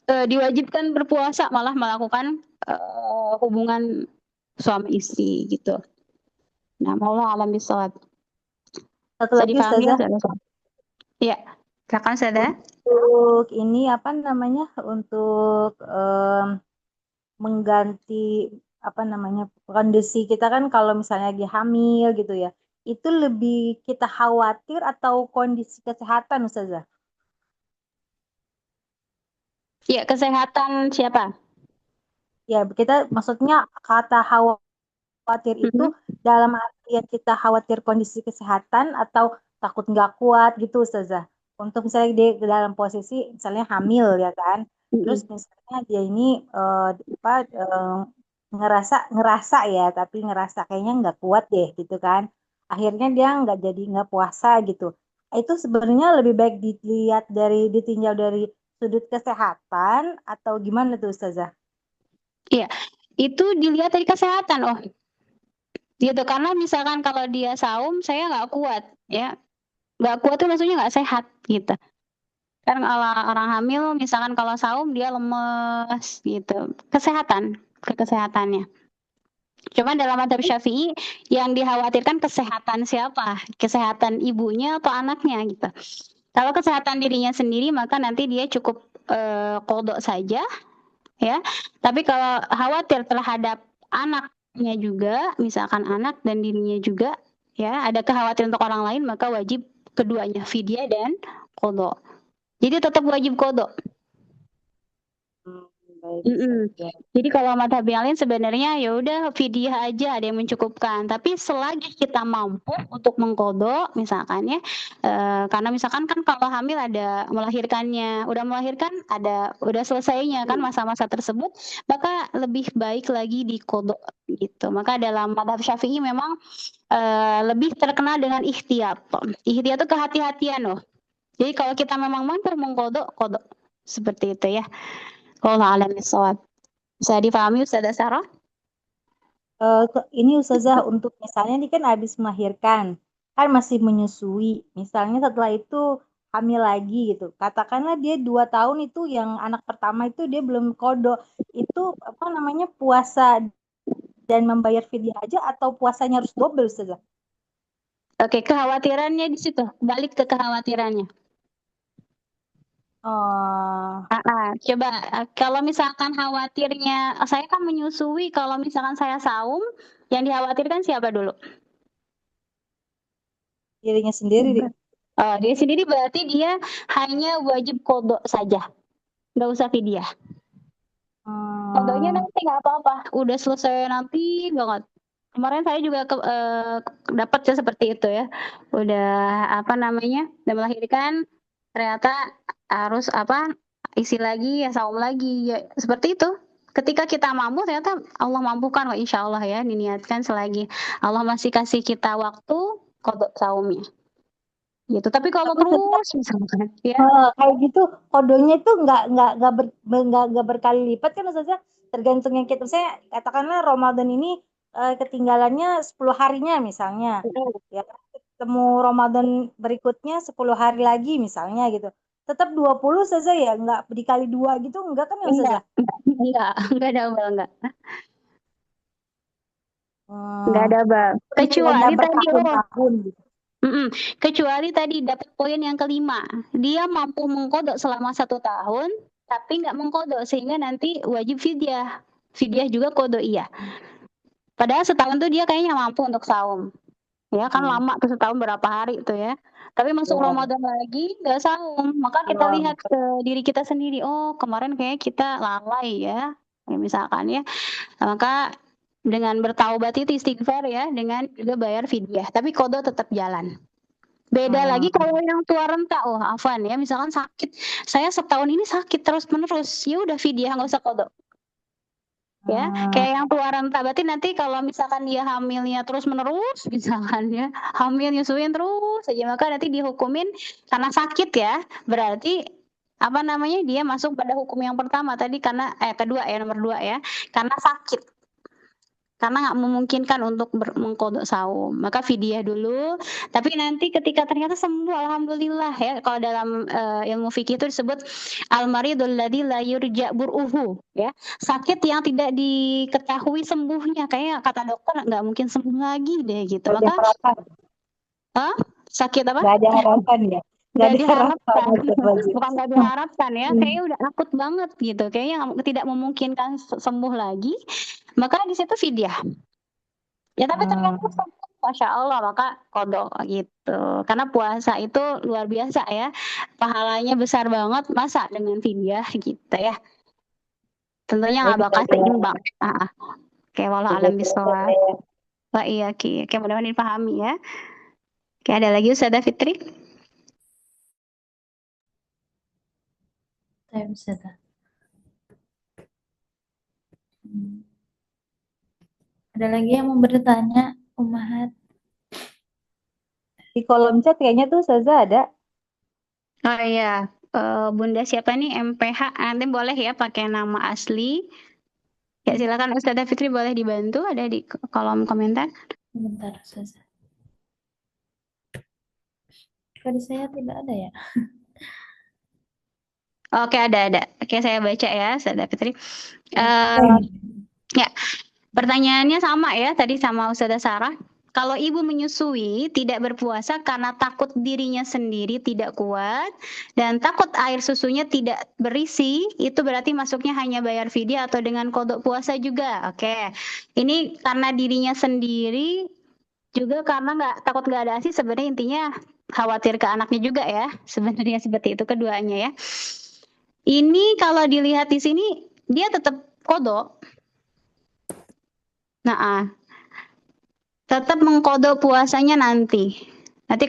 Speaker 4: diwajibkan berpuasa malah melakukan hubungan suami istri gitu. Nah, Allah alam bisawab.
Speaker 7: Satu
Speaker 4: Bisa
Speaker 7: lagi
Speaker 4: dipahami ya,
Speaker 7: Ustazah,
Speaker 4: Ustazah? Iya, silakan Ustazah.
Speaker 7: untuk ini apa namanya, untuk mengganti apa namanya, kondisi kita kan kalau misalnya lagi hamil gitu ya, itu lebih kita khawatir atau kondisi kesehatan Ustazah?
Speaker 4: Iya, kesehatan siapa?
Speaker 7: Ya kita maksudnya kata khawatir itu dalam artian kita khawatir kondisi kesehatan atau takut nggak kuat gitu Ustazah. Untuk misalnya di dalam posisi misalnya hamil ya kan, terus misalnya dia ini ngerasa ngerasa ya, tapi ngerasa kayaknya nggak kuat deh gitu kan. Akhirnya dia nggak jadi nggak puasa gitu. Itu sebenarnya lebih baik dilihat ditinjau dari sudut kesehatan atau gimana tuh Ustazah?
Speaker 4: Iya, itu dilihat dari kesehatan. Oh, gitu. Karena misalkan kalau dia saum, saya nggak kuat, ya. Nggak kuat itu maksudnya nggak sehat, gitu. Kan kalau orang hamil, misalkan kalau saum dia lemes, gitu. Kesehatan, kesehatannya. Cuma dalam madhab Syafi'i yang dikhawatirkan kesehatan siapa? Kesehatan ibunya atau anaknya, gitu. Kalau kesehatan dirinya sendiri, maka nanti dia cukup qodho saja, ya. Tapi kalau khawatir terhadap anaknya juga, misalkan anak dan dirinya juga, ya, ada kekhawatiran untuk orang lain, maka wajib keduanya, fidyah dan qodho. Jadi tetap wajib qodho.
Speaker 7: Baik,
Speaker 4: Mm-mm. Jadi kalau madhab yang lain sebenarnya ya udah fidyah aja, ada yang mencukupkan. Tapi selagi kita mampu untuk mengqodho, misalkan ya, karena misalkan kan kalau hamil ada melahirkannya, udah melahirkan ada udah selesainya kan masa-masa tersebut, maka lebih baik lagi diqodho gitu. Maka dalam madhab Syafi'i memang lebih terkenal dengan ikhtiyat. Ikhtiyat itu kehati-hatian loh. Jadi kalau kita memang mampu mengqodho, qodho. Seperti itu ya. Wallahu a'lam bishawab. Bisa dipahami Ustazah Sarah?
Speaker 7: Ini Ustazah, untuk misalnya ini kan habis melahirkan, kan masih menyusui. Misalnya setelah itu hamil lagi gitu. Katakanlah dia 2 tahun itu yang anak pertama itu dia belum kodo. Itu apa namanya, puasa dan membayar fidyah aja atau puasanya harus double Ustazah?
Speaker 4: Oke, kekhawatirannya di situ. Balik ke kekhawatirannya.
Speaker 7: Oh,
Speaker 4: Coba kalau misalkan khawatirnya saya kan menyusui, kalau misalkan saya saum, yang dikhawatirkan siapa dulu?
Speaker 7: dirinya sendiri.
Speaker 4: Dia sendiri berarti dia hanya wajib qadha saja, nggak usah fidyah. Qadhanya nanti nggak apa-apa, udah selesai nanti banget. Kemarin saya juga dapat ya seperti itu ya, udah udah melahirkan, ternyata harus isi lagi ya, saum lagi ya, seperti itu. Ketika kita mampu, ternyata Allah mampukan kok, insya Allah ya, diniatkan selagi Allah masih kasih kita waktu qadha saumnya gitu. Tapi kalau
Speaker 7: Tapi
Speaker 4: terus misalkan ya
Speaker 7: kayak gitu kodonya itu nggak berkali lipat kan Ustazah, tergantung yang kita, saya katakanlah Ramadan ini ketinggalannya 10 harinya misalnya, ya ketemu Ramadan berikutnya 10 hari lagi misalnya gitu, tetap 20 saja ya, nggak dikali 2 gitu, enggak kan ya Ustazah?
Speaker 4: enggak double, enggak
Speaker 7: Hmm,
Speaker 4: double. Kecuali tadi
Speaker 7: bertahun-tahun gitu.
Speaker 4: kecuali tadi dapat poin yang kelima, dia mampu mengkodok selama 1 tahun tapi nggak mengkodok sehingga nanti wajib fidyah. Fidyah juga kodok iya. Padahal setahun tuh dia kayaknya mampu untuk saum. Ya kan lama tuh, setahun berapa hari tuh ya. Tapi masuk
Speaker 7: Ya.
Speaker 4: Ramadan lagi nggak saum. Maka kita lihat ke diri kita sendiri. Oh, kemarin kayak kita lalai ya. Misalkan ya. Maka dengan bertaubat itu istighfar ya, dengan juga bayar fidyah. Tapi qadha tetap jalan. Beda lagi kalau yang tua renta, afwan ya, misalkan sakit. Saya setahun ini sakit terus-menerus. Ya udah fidyah, nggak usah qadha. Ya, kayak yang tua renta, berarti nanti kalau misalkan dia hamilnya terus menerus misalkan ya, hamil nyusuin terus aja, maka nanti dihukumin karena sakit ya, berarti dia masuk pada hukum yang pertama tadi, karena kedua ya, nomor 2 ya, karena sakit, karena nggak memungkinkan untuk mengqadha saum, maka fidyah dulu. Tapi nanti ketika ternyata sembuh, alhamdulillah ya, kalau dalam ilmu fikih itu disebut al-maridul ladzi la yurja bur'uhu ya, sakit yang tidak diketahui sembuhnya, kayak kata dokter nggak mungkin sembuh lagi deh gitu. Maka sakit apa?
Speaker 7: Nggak ada harapan ya.
Speaker 4: Nggak diharapkan, bukan nggak diharapkan ya, kayaknya udah akut banget gitu, kayaknya tidak memungkinkan sembuh lagi, maka di situ fidyah. Ya tapi ternyata sembuh, Masya Allah, maka qadha gitu. Karena puasa itu luar biasa ya, pahalanya besar banget, masa dengan fidyah gitu ya. Tentunya nggak bakal seimbang. Oke, walau alam bisawab. Wah iya Ki, oke, mudah-mudahan dipahami ya. Oke, ada lagi Ustazah Fitri?
Speaker 1: Saya bisa tak? Ada lagi yang mau bertanya, Ummahat?
Speaker 7: Di kolom chat kayaknya tuh Ustazah ada.
Speaker 4: Oh iya, Bunda siapa nih, MPH, nanti boleh ya pakai nama asli. Ya silakan Ustazah Fitri, boleh dibantu, ada di kolom komentar.
Speaker 1: Sebentar, Ustazah. Kode saya tidak ada ya?
Speaker 4: Oke, ada. Oke, saya baca ya, Ustazah Fitri. Ya, pertanyaannya sama ya, tadi sama Ustazah Sarah. Kalau ibu menyusui tidak berpuasa karena takut dirinya sendiri tidak kuat dan takut air susunya tidak berisi, itu berarti masuknya hanya bayar fidyah atau dengan qadha puasa juga. Oke, ini karena dirinya sendiri juga karena takut nggak ada ASI, sebenarnya intinya khawatir ke anaknya juga ya, sebenarnya seperti itu keduanya ya. Ini kalau dilihat di sini dia tetap qadha. Tetap mengqadha puasanya nanti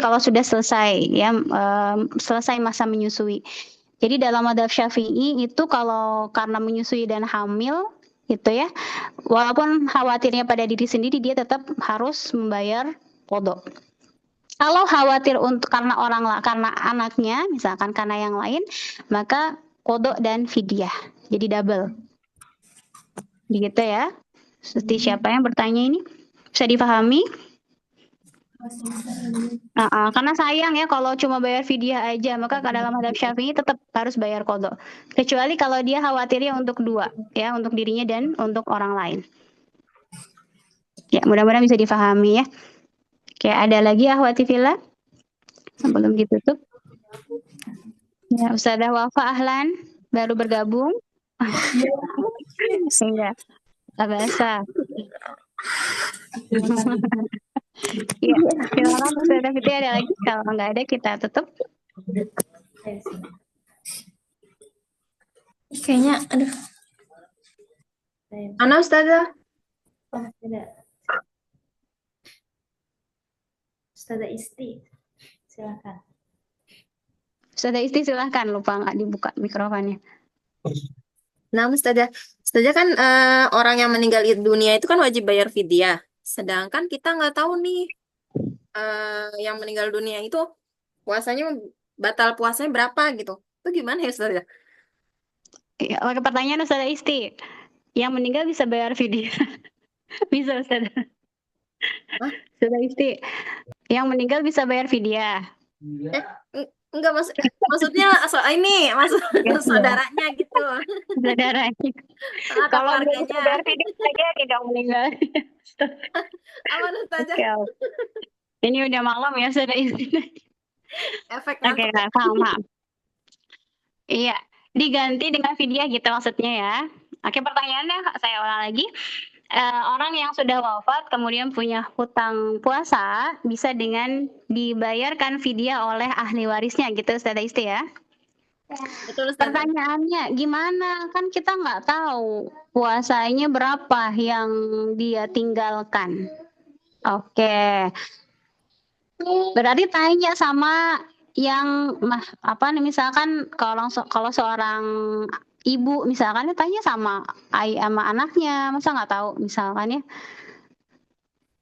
Speaker 4: kalau sudah selesai ya, selesai masa menyusui. Jadi dalam madzhab Syafi'i itu kalau karena menyusui dan hamil itu ya, walaupun khawatirnya pada diri sendiri, dia tetap harus membayar qadha. Kalau khawatir karena anaknya, misalkan karena yang lain, maka qadha dan fidyah, jadi double. Begitu ya. Seperti siapa yang bertanya ini? Bisa dipahami? Karena sayang ya kalau cuma bayar fidyah aja, maka dalam madzhab Syafi'i tetap harus bayar qadha. Kecuali kalau dia khawatirnya untuk dua, ya, untuk dirinya dan untuk orang lain. Ya, mudah-mudahan bisa dipahami ya. Oke, ada lagi Ahwati Villa sebelum ditutup? Ya, Ustazah Wafa Ahlan baru bergabung. Enggak, nggak bahasa. Iya, silakan Ustazah Fitri, ada lagi? Kalau nggak ada kita tutup.
Speaker 5: Kayaknya, aduh.
Speaker 1: Baik.
Speaker 5: Ana Ustazah.
Speaker 1: Oh, tidak. Ustazah Isti, silakan.
Speaker 4: Ustazah Isti silahkan, lupa nggak dibuka mikrofonnya.
Speaker 5: Nah, Ustazah. Ustazah kan orang yang meninggal dunia itu kan wajib bayar fidyah. Sedangkan kita nggak tahu nih yang meninggal dunia itu puasanya batal puasanya berapa gitu. Itu gimana ya Ustazah?
Speaker 4: Ya, pertanyaan Ustazah Isti, yang meninggal bisa bayar fidyah? Bisa Ustazah.
Speaker 5: Hah?
Speaker 4: Ustazah Isti, yang meninggal bisa bayar fidyah?
Speaker 5: Enggak maksudnya ini saudaranya gitu.
Speaker 4: Saudaranya.
Speaker 5: Atau
Speaker 4: Kalau belum
Speaker 5: keluarganya.
Speaker 4: bayar fidyah saja tidak meninggal.
Speaker 5: Aman Ustazah.
Speaker 4: Oke. Ini udah malam ya Ustazah Isti.
Speaker 5: Efek
Speaker 4: Oke,
Speaker 5: ngantuk.
Speaker 4: paham. Iya, diganti dengan fidyah gitu maksudnya ya. Oke, pertanyaannya saya ulang lagi. Orang yang sudah wafat kemudian punya hutang puasa bisa dengan dibayarkan fidyah oleh ahli warisnya gitu Ustazah Isti ya.
Speaker 5: Betul Ustazah.
Speaker 4: Pertanyaannya gimana? Kan kita nggak tahu puasanya berapa yang dia tinggalkan. Oke. Berarti tanya sama yang misalkan kalau seorang ibu misalkan tanya sama anaknya, masa nggak tahu misalkan ya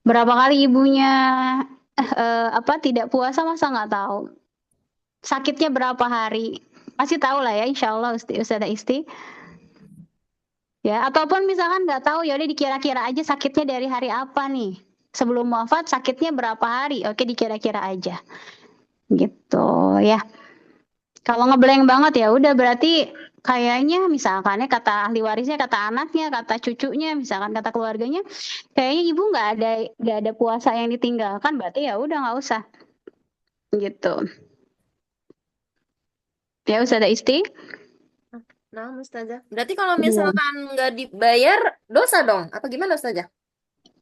Speaker 4: berapa kali ibunya tidak puasa, masa nggak tahu sakitnya berapa hari, pasti tahu lah ya insya Allah Ustazah Isti ya. Ataupun misalkan nggak tahu ya udah dikira-kira aja sakitnya dari hari apa nih, sebelum wafat sakitnya berapa hari, oke dikira-kira aja gitu ya. Kalau ngeblank banget ya udah berarti kayaknya misalkan ya kata ahli warisnya, kata anaknya, kata cucunya, misalkan kata keluarganya, kayaknya ibu nggak ada puasa yang ditinggalkan, berarti ya udah nggak usah gitu. Ya Ustazah Isti.
Speaker 5: Nah, Ustazah. Berarti kalau misalkan nggak dibayar dosa dong? Apa gimana Ustazah?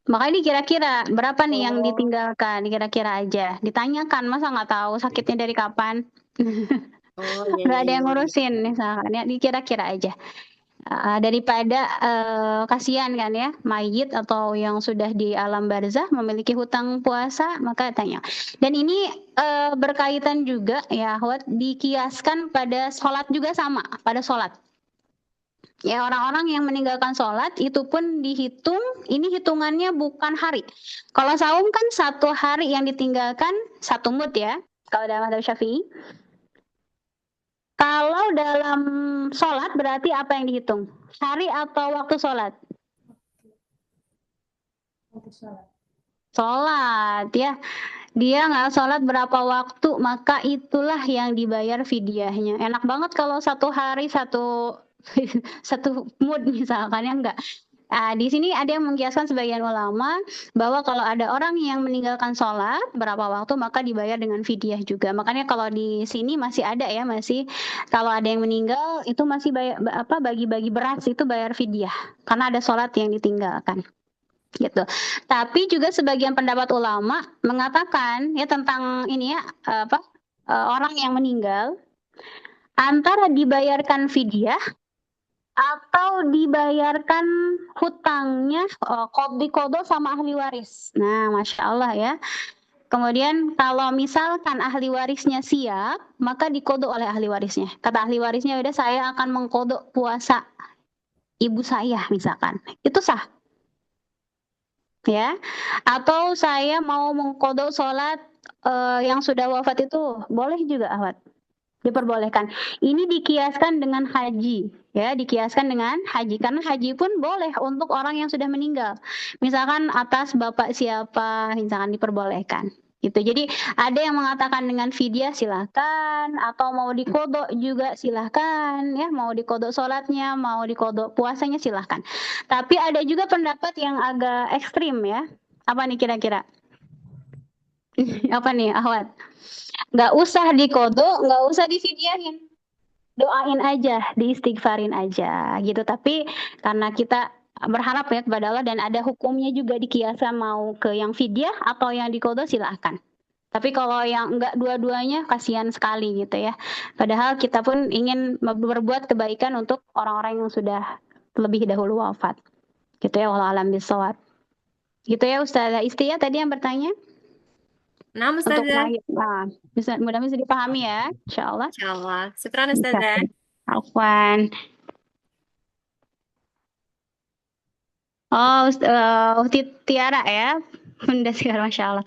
Speaker 4: Makanya dikira-kira berapa nih yang ditinggalkan, dikira-kira aja. Ditanyakan, masa nggak tahu sakitnya dari kapan?
Speaker 5: Oh, iya,
Speaker 4: Nggak
Speaker 5: iya,
Speaker 4: ada yang
Speaker 5: iya.
Speaker 4: ngurusin misalkan ya, dikira-kira aja. Daripada kasihan kan ya mayit atau yang sudah di alam barzah memiliki hutang puasa, maka tanya. Dan ini berkaitan juga ya, dikiaskan pada sholat juga sama, pada sholat. Ya, orang-orang yang meninggalkan sholat itu pun dihitung, ini hitungannya bukan hari. Kalau saum kan 1 hari yang ditinggalkan 1 mud ya, kalau dalam mazhab Syafi'i. Kalau dalam sholat berarti apa yang dihitung? Hari atau waktu sholat? Sholat ya. Dia nggak sholat berapa waktu, maka itulah yang dibayar fidyahnya. Enak banget kalau 1 hari 1 mood misalkan ya, enggak. Di sini ada yang mengkiaskan sebagian ulama bahwa kalau ada orang yang meninggalkan sholat berapa waktu maka dibayar dengan fidyah juga. Makanya kalau di sini masih ada ya, masih kalau ada yang meninggal itu masih bagi-bagi beras itu bayar fidyah karena ada sholat yang ditinggalkan gitu. Tapi juga sebagian pendapat ulama mengatakan ya tentang ini ya orang yang meninggal antara dibayarkan fidyah atau dibayarkan hutangnya diqodho sama ahli waris. Nah, Masya Allah ya. Kemudian kalau misalkan ahli warisnya siap, maka diqodho oleh ahli warisnya. Kata ahli warisnya, udah saya akan mengqodho puasa ibu saya misalkan. Itu sah. Ya. Atau saya mau mengqodho sholat yang sudah wafat itu, boleh juga Ahwat. Diperbolehkan. Ini dikiaskan dengan haji, ya, dikiaskan dengan haji karena haji pun boleh untuk orang yang sudah meninggal. Misalkan atas bapak siapa, misalkan diperbolehkan. Gitu. Jadi ada yang mengatakan dengan fidyah silahkan, atau mau diqodho juga silahkan, ya, mau diqodho sholatnya, mau diqodho puasanya silahkan. Tapi ada juga pendapat yang agak ekstrim ya. Apa nih kira-kira? Apa nih, Ahwat? Nggak usah dikodok, nggak usah dividyahin. Doain aja, diistighfarin aja gitu. Tapi karena kita berharap ya kepada Allah dan ada hukumnya juga di kiasa mau ke yang fidyah atau yang dikodok silahkan. Tapi kalau yang enggak dua-duanya kasihan sekali gitu ya. Padahal kita pun ingin berbuat kebaikan untuk orang-orang yang sudah lebih dahulu wafat. Gitu ya, wallahu alam bisawab. Gitu ya Ustazah Istia tadi yang bertanya
Speaker 5: Nah,
Speaker 4: untuk
Speaker 5: Ustazah.
Speaker 4: mudah-mudahan bisa dipahami ya, insyaallah.
Speaker 5: Insyaallah. Syukran, Ustazah.
Speaker 4: Afwan. Oh, Tiara ya. Bunda Tiara, Masya Allah.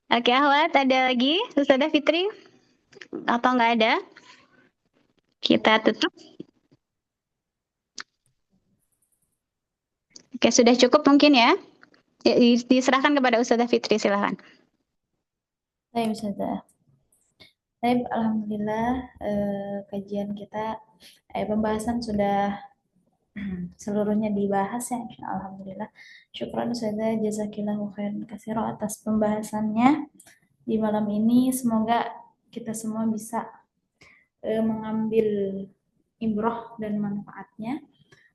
Speaker 4: Oke, Ahwat, ada lagi? Ustazah Fitri? Atau nggak ada? Kita tutup. Oke, sudah cukup mungkin ya? Diserahkan kepada Ustazah Fitri, silahkan.
Speaker 1: Baik, Ustazah. Baik, alhamdulillah kajian kita pembahasan sudah seluruhnya dibahas ya, alhamdulillah. Syukran Ustazah, jazakillahu khairan katsira atas pembahasannya di malam ini. Semoga kita semua bisa mengambil ibrah dan manfaatnya,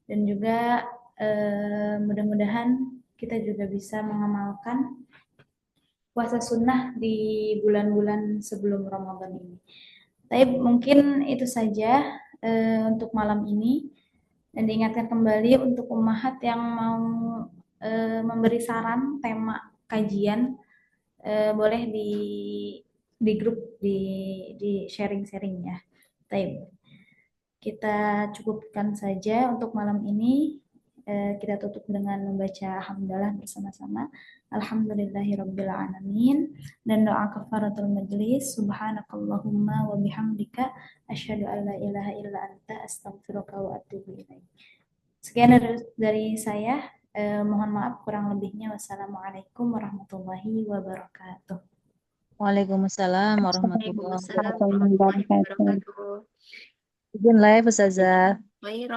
Speaker 1: dan juga mudah-mudahan kita juga bisa mengamalkan puasa sunnah di bulan-bulan sebelum Ramadan ini. Tapi mungkin itu saja untuk malam ini, dan diingatkan kembali untuk ummahat yang mau memberi saran tema kajian, boleh di grup di sharing-sharing ya. Baik, kita cukupkan saja untuk malam ini. Kita tutup dengan membaca hamdalah bersama-sama. Alhamdulillahirrabbilalamin. Dan doa kafaratul majlis. Subhanakallahumma wa bihamdika asyhadu an la ilaha illa anta astaghfiruka wa atubu ilaik. Sekian dari saya. Mohon maaf kurang lebihnya. Wassalamualaikum warahmatullahi wabarakatuh.
Speaker 7: Waalaikumsalam warahmatullahi
Speaker 5: Waalaikumsalam warahmatullahi wabarakatuh.
Speaker 7: wabarakatuh. Izin live Ustazah.
Speaker 5: Baik.